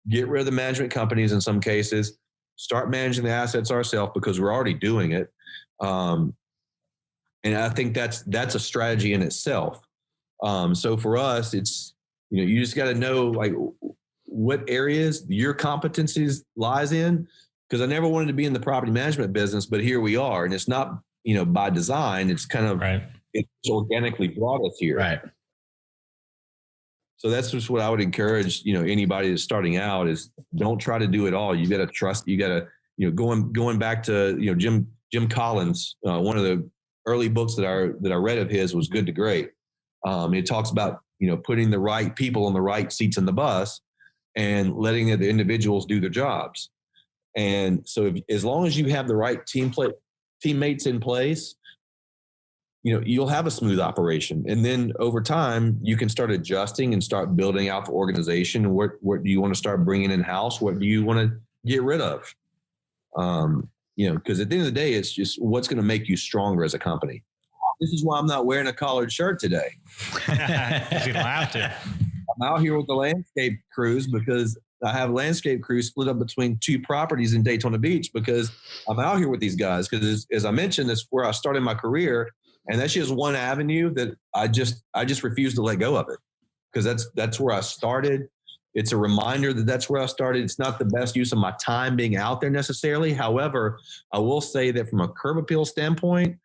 get rid of the management companies in some cases, start managing the assets ourselves, because we're already doing it. And I think that's a strategy in itself. So for us, it's, you just got to know like what areas your competencies lies in. Because I never wanted to be in the property management business, but here we are. And it's not, by design. It's kind of, It's organically brought us here. Right. So that's just what I would encourage, anybody that's starting out is don't try to do it all. You got to trust, you got to, going back to, Jim Collins, one of the early books that I read of his was Good to Great. It talks about, putting the right people on the right seats in the bus and letting the individuals do their jobs. And so as long as you have the right teammates in place, you'll have a smooth operation. And then over time, you can start adjusting and start building out the organization. What do you want to start bringing in-house? What do you want to get rid of? Because at the end of the day, it's just what's going to make you stronger as a company. This is why I'm not wearing a collared shirt today. You don't have to. I'm out here with the landscape crews because I have landscape crews split up between 2 properties in Daytona Beach, because I'm out here with these guys. Because as I mentioned, that's where I started my career. And that's just one avenue that I just refuse to let go of it, because that's where I started. It's a reminder that that's where I started. It's not the best use of my time being out there necessarily. However, I will say that from a curb appeal standpoint,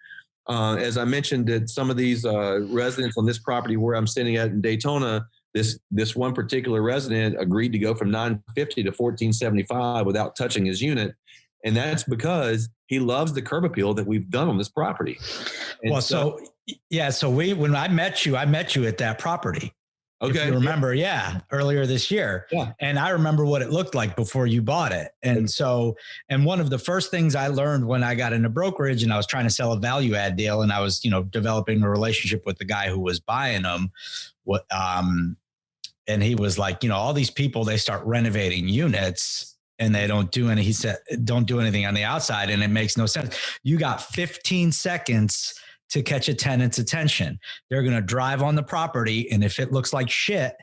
as I mentioned, that some of these residents on this property where I'm sitting at in Daytona, this one particular resident agreed to go from $950 to $1,475 without touching his unit. And that's because he loves the curb appeal that we've done on this property. And so when I met you at that property. Okay. If you remember, earlier this year. Yeah. And I remember what it looked like before you bought it. And and one of the first things I learned when I got into brokerage and I was trying to sell a value add deal and I was, developing a relationship with the guy who was buying them, and he was like, all these people, they start renovating units and they don't do any, he said, don't do anything on the outside. And it makes no sense. You got 15 seconds to catch a tenant's attention. They're going to drive on the property. And if it looks like shit,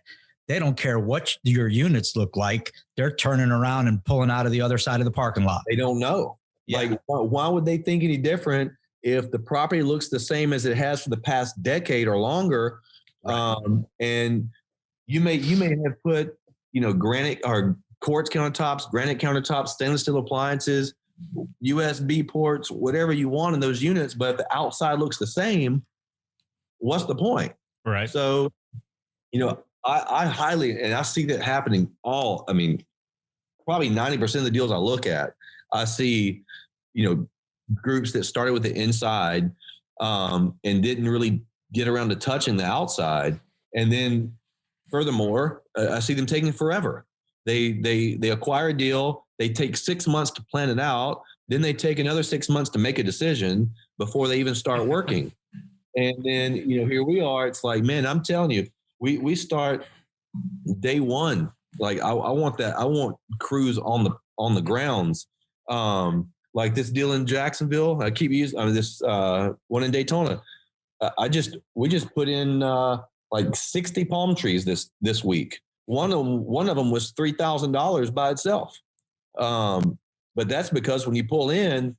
they don't care what your units look like. They're turning around and pulling out of the other side of the parking lot. They don't know. Yeah. Like, why would they think any different if the property looks the same as it has for the past decade or longer? Right. And you may have put, granite or quartz countertops, granite countertops, stainless steel appliances, USB ports, whatever you want in those units, but if the outside looks the same, what's the point? Right. So, I highly, and I see that happening probably 90% of the deals I look at, I see, groups that started with the inside and didn't really get around to touching the outside. And then furthermore, I see them taking forever. They acquire a deal. They take 6 months to plan it out. Then they take another 6 months to make a decision before they even start working. And then, here we are. It's like, man, I'm telling you, we start day one. Like I want that. I want crews on the grounds. Like this deal in Jacksonville. I keep using this one in Daytona. We just put in like 60 palm trees this week. One of them was $3,000 by itself. But that's because when you pull in,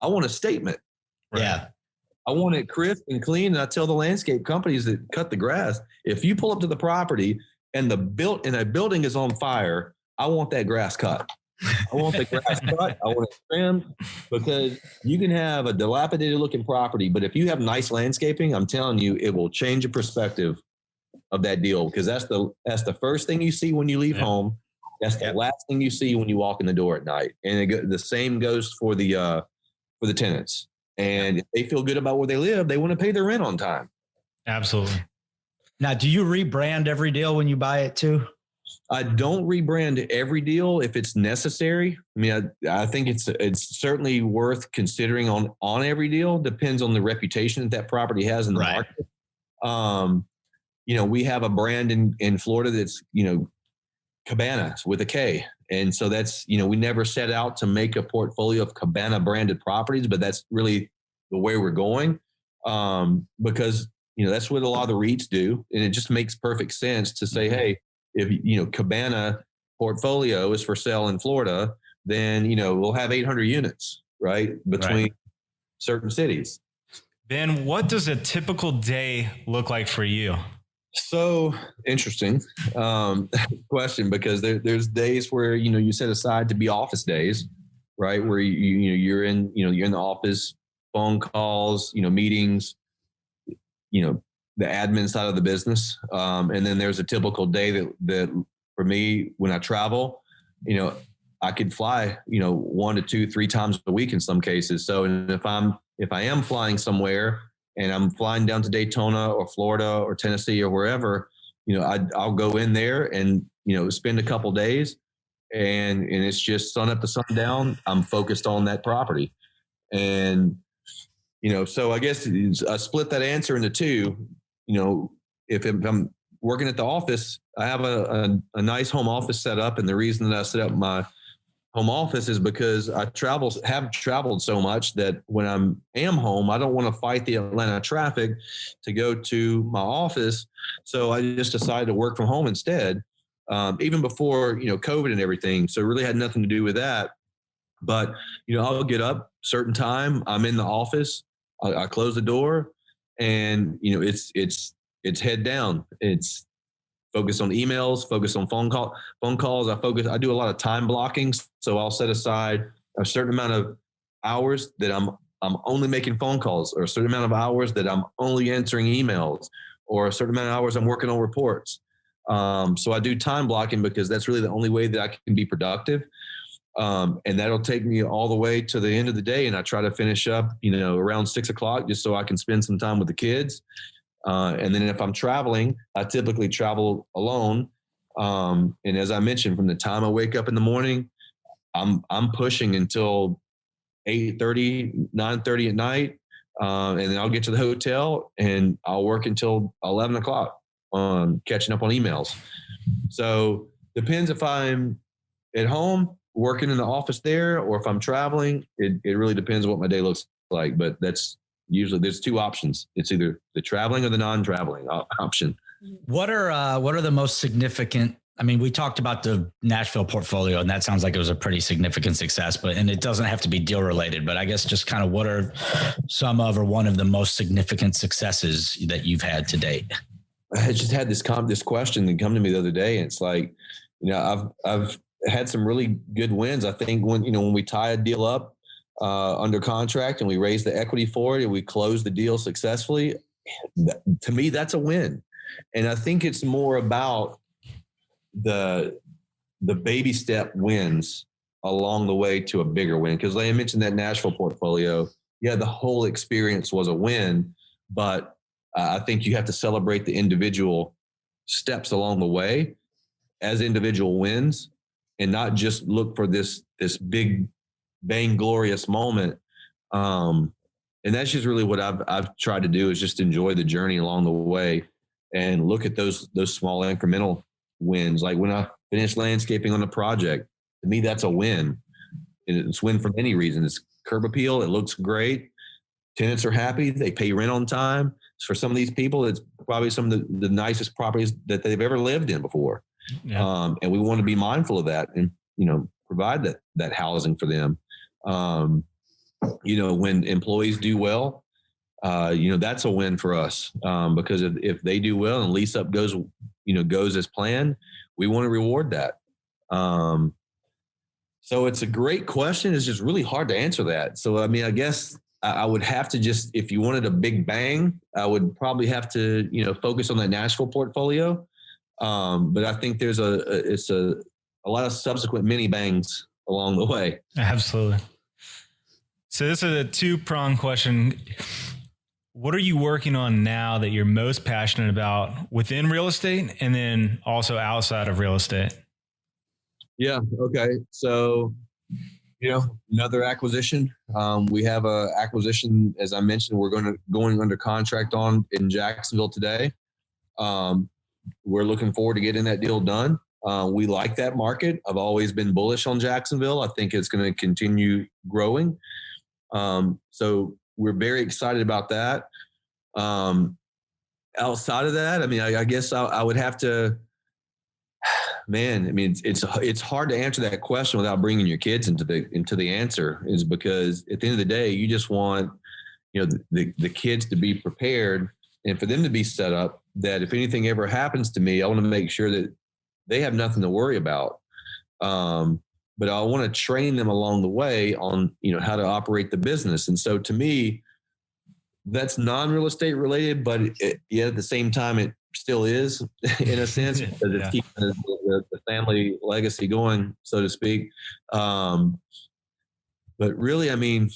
I want a statement. Right? Yeah. I want it crisp and clean. And I tell the landscape companies that cut the grass, if you pull up to the property and a building is on fire, I want that grass cut. I want the grass cut. I want it trimmed, because you can have a dilapidated looking property, but if you have nice landscaping, I'm telling you, it will change your perspective of that deal, because that's the first thing you see when you leave home. That's the last thing you see when you walk in the door at night. And the same goes for the tenants. And if they feel good about where they live, they want to pay their rent on time. Absolutely. Now, do you rebrand every deal when you buy it too? I don't rebrand every deal if it's necessary. I mean, I think it's certainly worth considering on every deal. Depends on the reputation that property has in the market. We have a brand in Florida that's, Cabana with a K. And so that's, we never set out to make a portfolio of Cabana branded properties, but that's really the way we're going. Because, that's what a lot of the REITs do. And it just makes perfect sense to say, hey, if, Cabana portfolio is for sale in Florida, then, we'll have 800 units, right? Between certain cities. Ben, what does a typical day look like for you? So interesting question, because there's days where, you set aside to be office days, right? Where you're in the office, phone calls, meetings, the admin side of the business. And then there's a typical day that for me, when I travel, I could fly, 1 to 2, 3 times a week in some cases. So, and if I am flying somewhere and I'm flying down to Daytona or Florida or Tennessee or wherever, I'll go in there and, spend a couple days and it's just sun up to sundown. I'm focused on that property. And, so I guess I split that answer into two. If I'm working at the office, I have a nice home office set up. And the reason that I set up my home office is because I have traveled so much that when am home, I don't want to fight the Atlanta traffic to go to my office. So I just decided to work from home instead, even before, COVID and everything. So it really had nothing to do with that. But, I'll get up certain time. I'm in the office. I close the door and, it's head down. It's focus on emails, focus on phone calls. I do a lot of time blocking. So I'll set aside a certain amount of hours that I'm only making phone calls, or a certain amount of hours that I'm only answering emails, or a certain amount of hours I'm working on reports. So I do time blocking because that's really the only way that I can be productive. And that'll take me all the way to the end of the day. And I try to finish up, around 6 o'clock, just so I can spend some time with the kids. And then if I'm traveling, I typically travel alone. And as I mentioned, from the time I wake up in the morning, I'm pushing until 8:30, 9:30 at night. And then I'll get to the hotel and I'll work until 11 o'clock catching up on emails. So depends if I'm at home working in the office there, or if I'm traveling. It really depends on what my day looks like, but that's usually, there's 2 options. It's either the traveling or the non-traveling option. What are the most significant? I mean, we talked about the Nashville portfolio, and that sounds like it was a pretty significant success, and it doesn't have to be deal related, but I guess just kind of what are some of, or one of the most significant successes that you've had to date? I just had this question that come to me the other day. And it's like, I've had some really good wins. I think when we tie a deal up, under contract and we raise the equity for it and we close the deal successfully, to me, that's a win. And I think it's more about the baby step wins along the way to a bigger win. Because like I mentioned, that Nashville portfolio, the whole experience was a win, but I think you have to celebrate the individual steps along the way as individual wins, and not just look for this big vainglorious moment. And that's just really what I've tried to do, is just enjoy the journey along the way and look at those small incremental wins. Like when I finished landscaping on a project, to me, that's a win. And it's a win for many reasons. It's curb appeal. It looks great. Tenants are happy. They pay rent on time. For some of these people, it's probably some of the nicest properties that they've ever lived in before. Yeah. And we want to be mindful of that and, provide that housing for them. When employees do well, that's a win for us, because if they do well and lease up goes as planned, we want to reward that. So it's a great question. It's just really hard to answer that. So, I mean, I guess I would have to just, if you wanted a big bang, I would probably have to, focus on that Nashville portfolio. But I think there's a lot of subsequent mini bangs along the way. Absolutely. So this is a 2-pronged question. What are you working on now that you're most passionate about within real estate, and then also outside of real estate? Yeah. Okay. So, another acquisition. We have a acquisition, as I mentioned, we're going under contract on in Jacksonville today. We're looking forward to getting that deal done. We like that market. I've always been bullish on Jacksonville. I think it's going to continue growing. So we're very excited about that. Outside of that, I mean, I guess I would have to, man, I mean, it's hard to answer that question without bringing your kids into the answer, is because at the end of the day, you just want, the kids to be prepared and for them to be set up that if anything ever happens to me, I want to make sure that they have nothing to worry about. But I want to train them along the way on, how to operate the business. And so to me, that's non-real estate related, but yet at the same time, it still is in a sense, because it's keeping the family legacy going, so to speak. But really, I mean,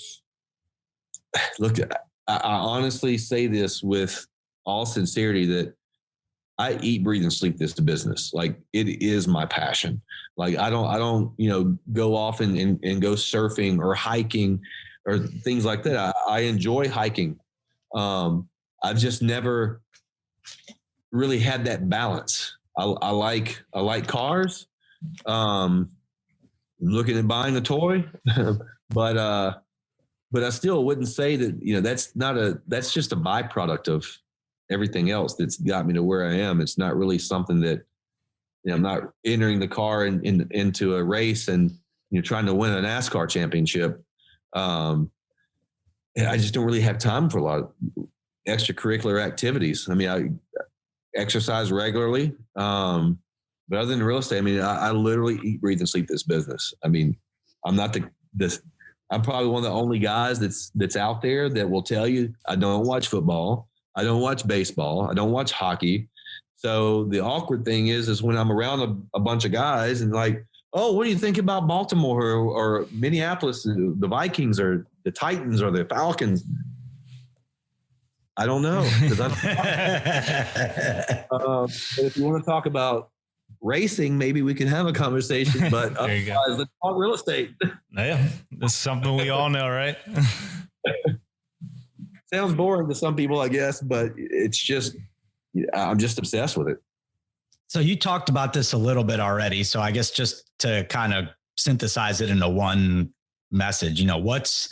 look, I honestly say this with all sincerity that I eat, breathe, and sleep this business. Like, it is my passion. Like, I don't, go off and go surfing or hiking or things like that. I enjoy hiking. I've just never really had that balance. I like cars. I'm looking at buying a toy, but I still wouldn't say that, that's just a byproduct of everything else that's got me to where I am. It's not really something that, I'm not entering the car into a race and, trying to win a NASCAR championship. And I just don't really have time for a lot of extracurricular activities. I mean, I exercise regularly. But other than real estate, I mean, I literally eat, breathe, and sleep this business. I mean, I'm not I'm probably one of the only guys that's out there that will tell you I don't watch football. I don't watch baseball. I don't watch hockey. So the awkward thing is when I'm around a bunch of guys and like, oh, what do you think about Baltimore or Minneapolis, the Vikings or the Titans or the Falcons? I don't know. But if you want to talk about racing, maybe we can have a conversation, but otherwise, let's talk real estate. Yeah, that's something we all know, right? Sounds boring to some people, I guess, but it's just, I'm just obsessed with it. So you talked about this a little bit already. So I guess just to kind of synthesize it into one message, what's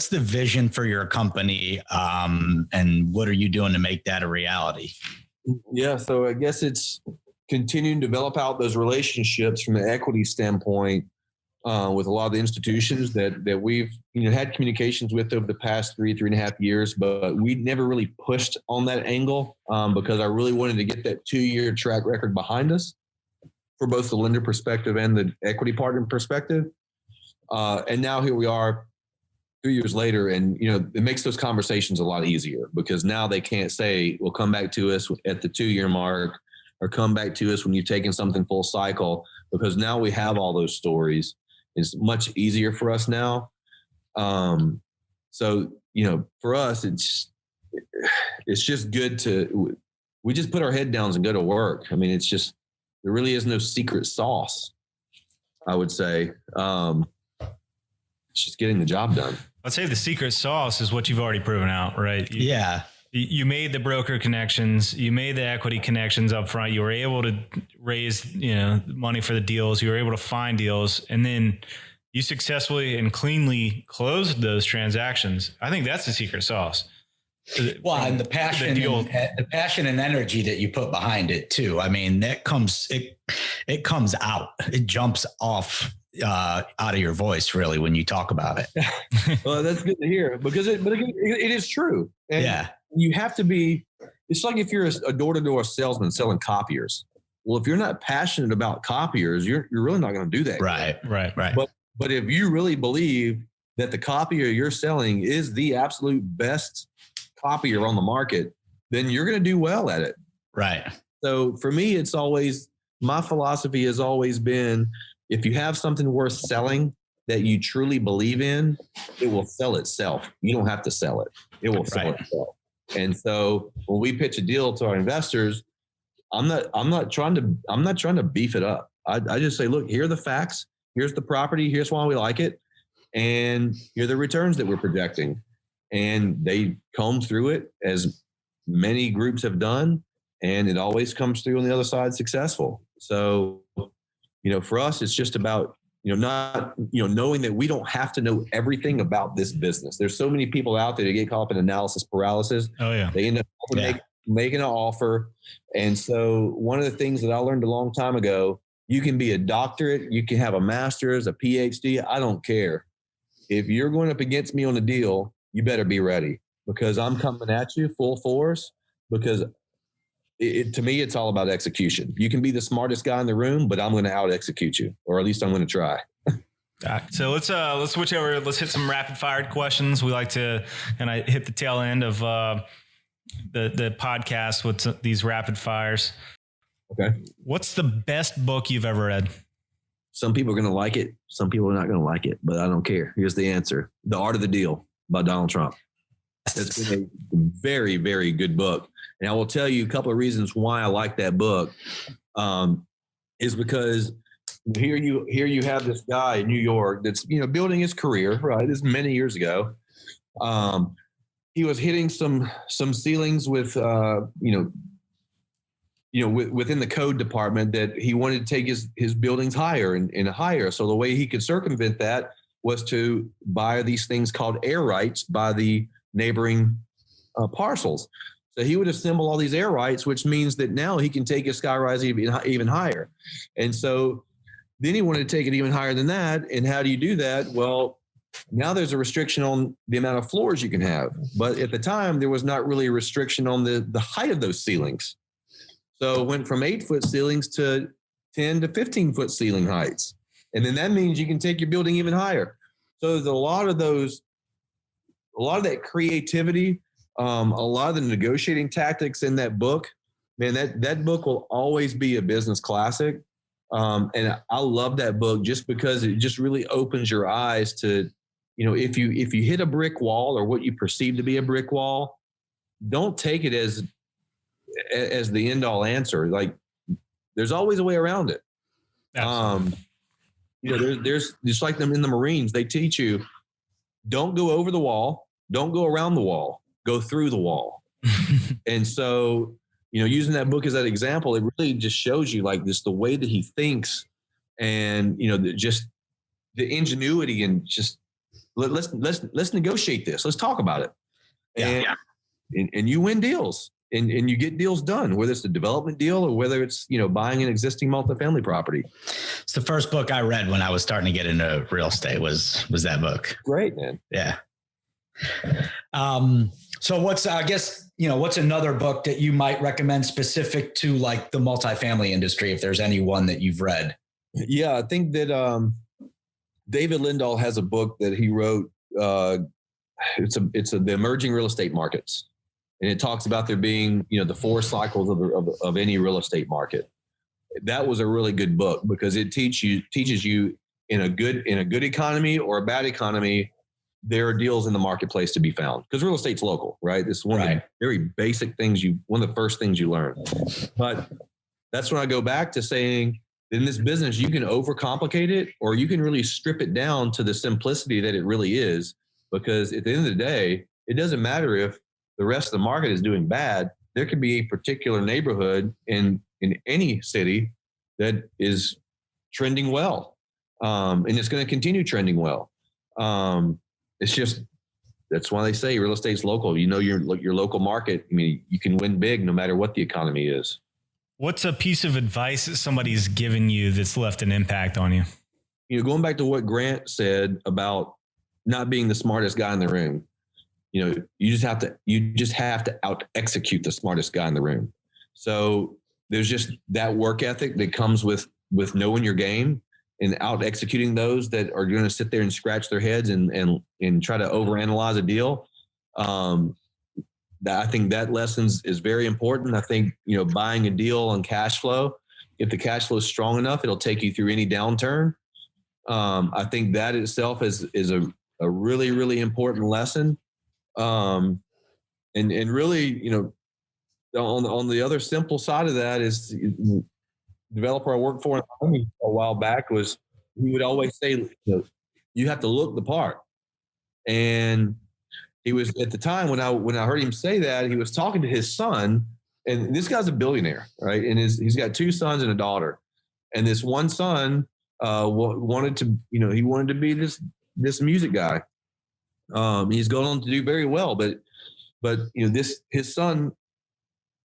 the vision for your company, and what are you doing to make that a reality? Yeah. So I guess it's continuing to develop out those relationships from an equity standpoint with a lot of the institutions that we've had communications with over the past 3.5 years, but we never really pushed on that angle because I really wanted to get that 2-year track record behind us for both the lender perspective and the equity partner perspective. And now here we are 3 years later, and it makes those conversations a lot easier because now they can't say, well, come back to us at the 2-year mark or come back to us when you've taken something full cycle, because now we have all those stories. It's much easier for us now. So, for us, it's just good we just put our head down and go to work. I mean, it's just, there really is no secret sauce, I would say. It's just getting the job done. I'd say the secret sauce is what you've already proven out, right? Yeah. You made the broker connections, you made the equity connections up front. You were able to raise, money for the deals. You were able to find deals, and then you successfully and cleanly closed those transactions. I think that's the secret sauce. Well, and the passion, the passion and energy that you put behind it too. I mean, it comes out. It jumps off out of your voice, really, when you talk about it. Well, that's good to hear because it is true. And yeah. You have to be, it's like if you're a door-to-door salesman selling copiers. Well, if you're not passionate about copiers, you're really not going to do that. Right. But if you really believe that the copier you're selling is the absolute best copier on the market, then you're going to do well at it. Right. So for me, my philosophy has always been, if you have something worth selling that you truly believe in, it will sell itself. You don't have to sell it. It will sell itself. And so when we pitch a deal to our investors, I'm not trying to beef it up. I just say, look, here are the facts. Here's the property. Here's why we like it. And here are the returns that we're projecting. And they comb through it as many groups have done. And it always comes through on the other side successful. So, for us, it's just about, not, knowing that we don't have to know everything about this business. There's so many people out there that get caught up in analysis paralysis. Oh yeah. They end up making an offer. And so one of the things that I learned a long time ago, you can be a doctorate, you can have a master's, a PhD. I don't care. If you're going up against me on a deal, you better be ready, because I'm coming at you full force, because to me, it's all about execution. You can be the smartest guy in the room, but I'm going to out execute you, or at least I'm going to try. So let's switch over. Let's hit some rapid fire questions. We like to kind of hit the tail end of the podcast with these rapid fires. Okay. What's the best book you've ever read? Some people are going to like it. Some people are not going to like it, but I don't care. Here's the answer. The Art of the Deal by Donald Trump. It's been a very, very good book. And I will tell you a couple of reasons why I like that book, is because here you have this guy in New York that's, building his career, right? This is many years ago. He was hitting some ceilings with, within the code department, that he wanted to take his buildings higher and higher. So the way he could circumvent that was to buy these things called air rights by the neighboring parcels. So he would assemble all these air rights, which means that now he can take his sky rise even higher. And so then he wanted to take it even higher than that. And how do you do that? Well, now there's a restriction on the amount of floors you can have. But at the time, there was not really a restriction on the height of those ceilings. So it went from 8-foot ceilings to 10 to 15-foot ceiling heights. And then that means you can take your building even higher. So there's a lot of that creativity, a lot of the negotiating tactics in that book. Man, that book will always be a business classic. And I love that book just because it just really opens your eyes to, if you hit a brick wall, or what you perceive to be a brick wall, don't take it as the end all answer. Like, there's always a way around it. There's just like them in the Marines, they teach you, don't go over the wall, don't go around the wall, go through the wall. And so, using that book as that example, it really just shows you like this, the way that he thinks, and, just the ingenuity, and just let's negotiate this. Let's talk about it. And you win deals. And you get deals done, whether it's a development deal or whether it's, buying an existing multifamily property. It's the first book I read when I was starting to get into real estate was that book. Great, man. Yeah. So what's another book that you might recommend specific to like the multifamily industry, if there's any one that you've read? Yeah, I think that David Lindahl has a book that he wrote. It's the emerging real estate markets. And it talks about there being, the 4 cycles of any real estate market. That was a really good book because it teaches you in a good economy or a bad economy, there are deals in the marketplace to be found, because real estate's local, right? This is one of the very basic things one of the first things you learn. But that's when I go back to saying, in this business, you can overcomplicate it, or you can really strip it down to the simplicity that it really is. Because at the end of the day, it doesn't matter if the rest of the market is doing bad. There could be a particular neighborhood in any city that is trending well. And it's going to continue trending well. It's just, that's why they say real estate's local. Your local market. I mean, you can win big no matter what the economy is. What's a piece of advice that somebody's given you that's left an impact on you? Going back to what Grant said about not being the smartest guy in the room. You just have to out execute the smartest guy in the room. So there's just that work ethic that comes with knowing your game and out executing those that are going to sit there and scratch their heads and try to overanalyze a deal. I think that lesson is very important. I think, buying a deal on cash flow, if the cash flow is strong enough, it'll take you through any downturn. I think that itself is a really, really important lesson. And really, on the other simple side of that is the developer I worked for a while back he would always say, you have to look the part. And he was, at the time when I heard him say that, he was talking to his son, and this guy's a billionaire, right? And he's got 2 sons and a daughter. And this one son wanted to, he wanted to be this music guy. He's going on to do very well, but his son,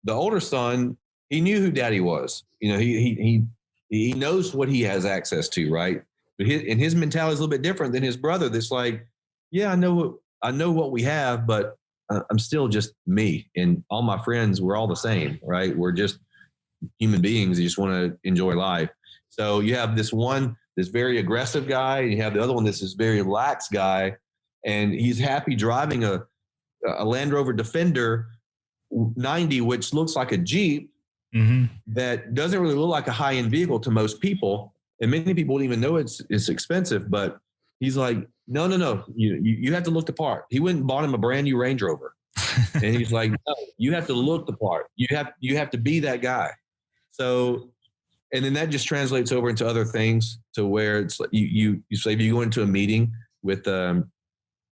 the older son, he knew who daddy was. He knows what he has access to, right? But his mentality is a little bit different than his brother. That's like, yeah, I know what we have, but I'm still just me, and all my friends, we're all the same, right? We're just human beings. You just want to enjoy life. So you have this very aggressive guy, and you have the other one, this very lax guy, and he's happy driving a Land Rover Defender 90, which looks like a Jeep, that doesn't really look like a high-end vehicle to most people. And many people don't even know it's expensive, but he's like, no, you have to look the part. He went and bought him a brand new Range Rover. And he's like, no, you have to look the part. You have to be that guy. So, and then that just translates over into other things, to where it's like you say, if you go into a meeting with an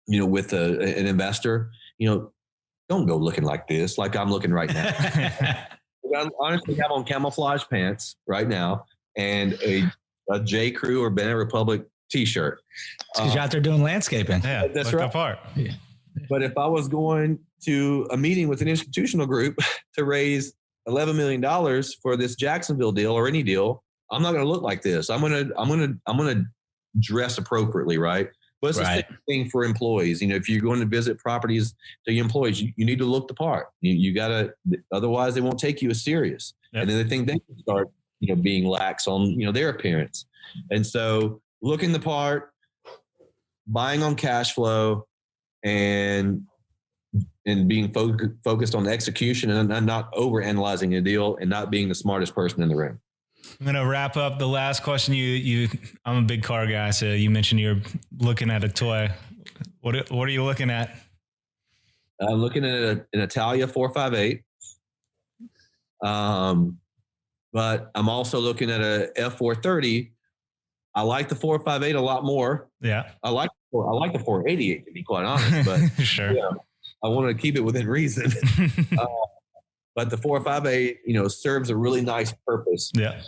investor, don't go looking like this, like I'm looking right now. I honestly have on camouflage pants right now and a J. Crew or Bennett Republic t-shirt. Because you're out there doing landscaping. Yeah, that's right. Part. Yeah. But if I was going to a meeting with an institutional group to raise $11 million for this Jacksonville deal or any deal, I'm not going to look like this. I'm going to dress appropriately, right? But it's the same thing for employees. If you're going to visit properties to your employees, you need to look the part. You got to, otherwise they won't take you as serious. Yep. And then they think they can start, being lax on, their appearance. And so looking the part, buying on cash flow, and being focused on execution, and not over analyzing a deal, and not being the smartest person in the room. I'm going to wrap up the last question. I'm a big car guy. So you mentioned you're looking at a toy. What are you looking at? I'm looking at an Italia 458. But I'm also looking at a F430. I like the 458 a lot more. Yeah. I like the 488, to be quite honest, but sure. I want to keep it within reason. But the 458, serves a really nice purpose. Yeah.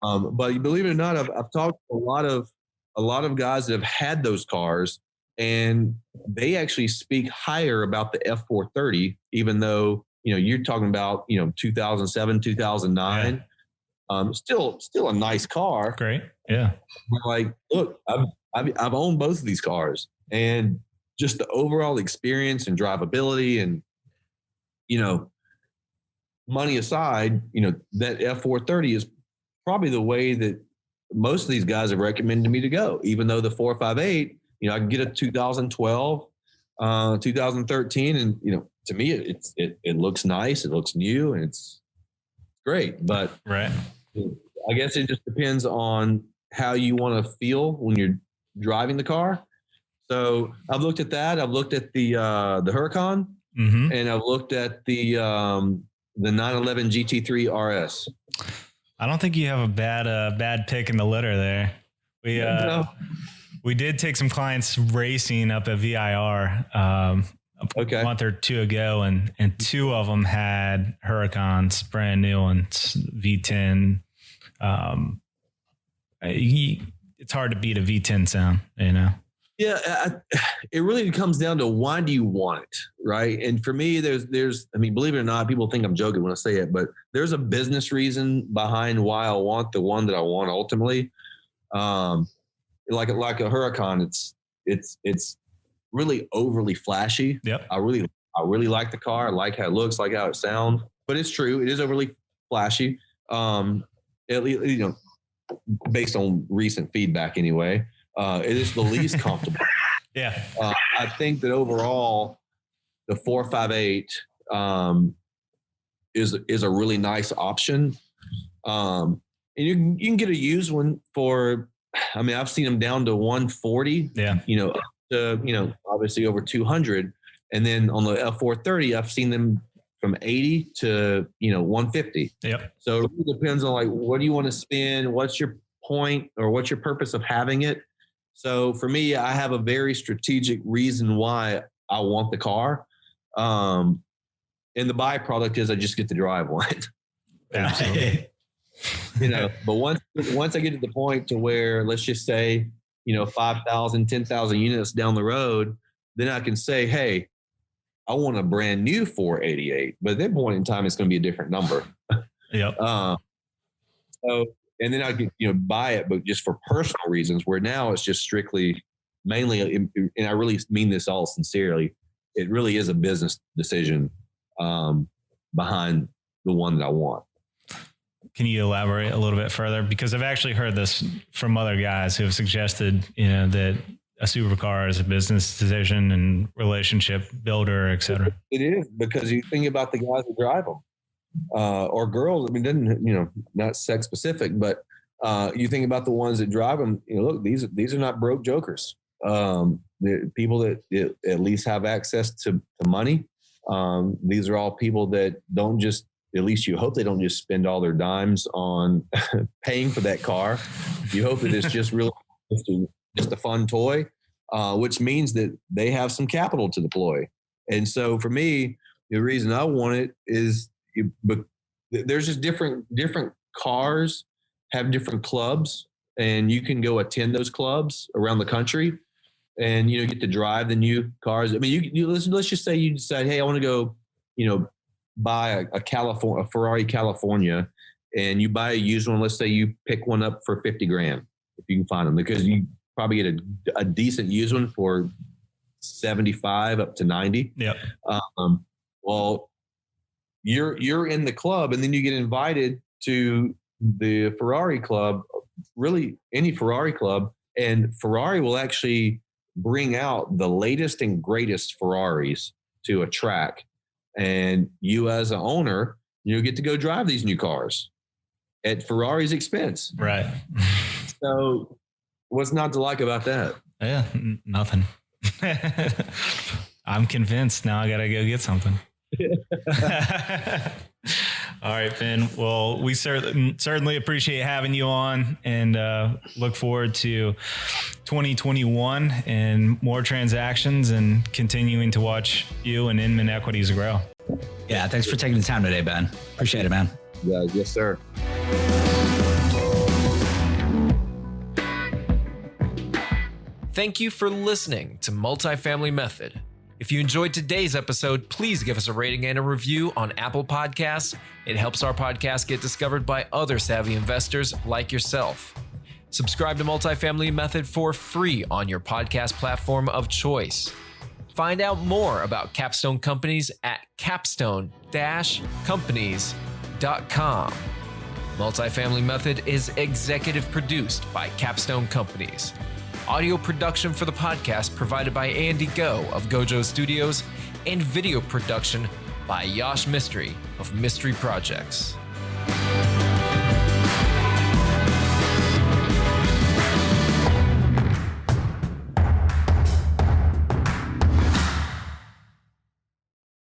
But believe it or not, I've talked to a lot of guys that have had those cars, and they actually speak higher about the F430, even though, you're talking about, 2007, 2009. Yeah. Still a nice car. Great. Yeah. Like, look, I've owned both of these cars, and just the overall experience and drivability, and, money aside, that F430 is probably the way that most of these guys have recommended me to go, even though the 458, I can get a 2012, 2013. And, to me, it looks nice. It looks new, and it's great. But right. I guess it just depends on how you want to feel when you're driving the car. So I've looked at that. I've looked at the Huracan, and I've looked at the 911 GT3 RS. I don't think you have a bad pick in the litter there. We did take some clients racing up at VIR a month or two ago, and two of them had Huracans, brand new ones, V10. It's hard to beat a V10 sound, Yeah, it really comes down to, why do you want it, right? And for me, there's, believe it or not, people think I'm joking when I say it, but there's a business reason behind why I want the one that I want ultimately. Like a Huracan, it's really overly flashy. Yep. I really like the car. I like how it looks, like how it sounds. But it's true, it is overly flashy. Based on recent feedback anyway. It is the least comfortable. Yeah. I think that overall, the 458 is a really nice option. And you can get a used one for, I've seen them down to 140. Yeah. To obviously over 200. And then on the F430, I've seen them from 80 to 150. Yep. So it really depends on what do you want to spend, what's your point, or what's your purpose of having it. So for me, I have a very strategic reason why I want the car. And the byproduct is I just get to drive one. Absolutely. But once I get to the point to where, let's just say, 5,000, 10,000 units down the road, then I can say, hey, I want a brand new 488. But at that point in time, it's going to be a different number. Yep. So, and then I could, buy it, but just for personal reasons, where now it's just strictly, mainly, and I really mean this all sincerely, it really is a business decision behind the one that I want. Can you elaborate a little bit further? Because I've actually heard this from other guys who have suggested, that a supercar is a business decision and relationship builder, et cetera. It is, because you think about the guys who drive them, or girls. I mean, doesn't, not sex specific, but you think about the ones that drive them. Look, these are not broke jokers. The people that at least have access to money. These are all people that don't just, at least you hope they don't just spend all their dimes on paying for that car. You hope that it's just really just a fun toy, which means that they have some capital to deploy. And so for me, the reason I want it is, but there's just different cars have different clubs, and you can go attend those clubs around the country, and get to drive the new cars. I mean, let's just say you decide, hey, I want to go, buy a Ferrari California, and you buy a used one. Let's say you pick one up for $50,000 if you can find them, because you probably get a decent used one for 75 up to 90. Yeah. Well, you're in the club, and then you get invited to the Ferrari club, really any Ferrari club, and Ferrari will actually bring out the latest and greatest Ferraris to a track. And you as an owner, get to go drive these new cars at Ferrari's expense. Right. So what's not to like about that? Yeah, nothing. I'm convinced now. I got to go get something. All right, Ben. Well, we certainly appreciate having you on, and look forward to 2021 and more transactions, and continuing to watch you and Inman Equities grow. Yeah, thanks for taking the time today, Ben. Appreciate it, man. Yeah, yes, sir. Thank you for listening to MultiFamily Method. If you enjoyed today's episode, please give us a rating and a review on Apple Podcasts. It helps our podcast get discovered by other savvy investors like yourself. Subscribe to MultiFamily Method for free on your podcast platform of choice. Find out more about Capstone Companies at capstone-companies.com. MultiFamily Method is executive produced by Capstone Companies. Audio production for the podcast provided by Andy Go of Gojo Studios, and video production by Yash Mystery of Mystery Projects.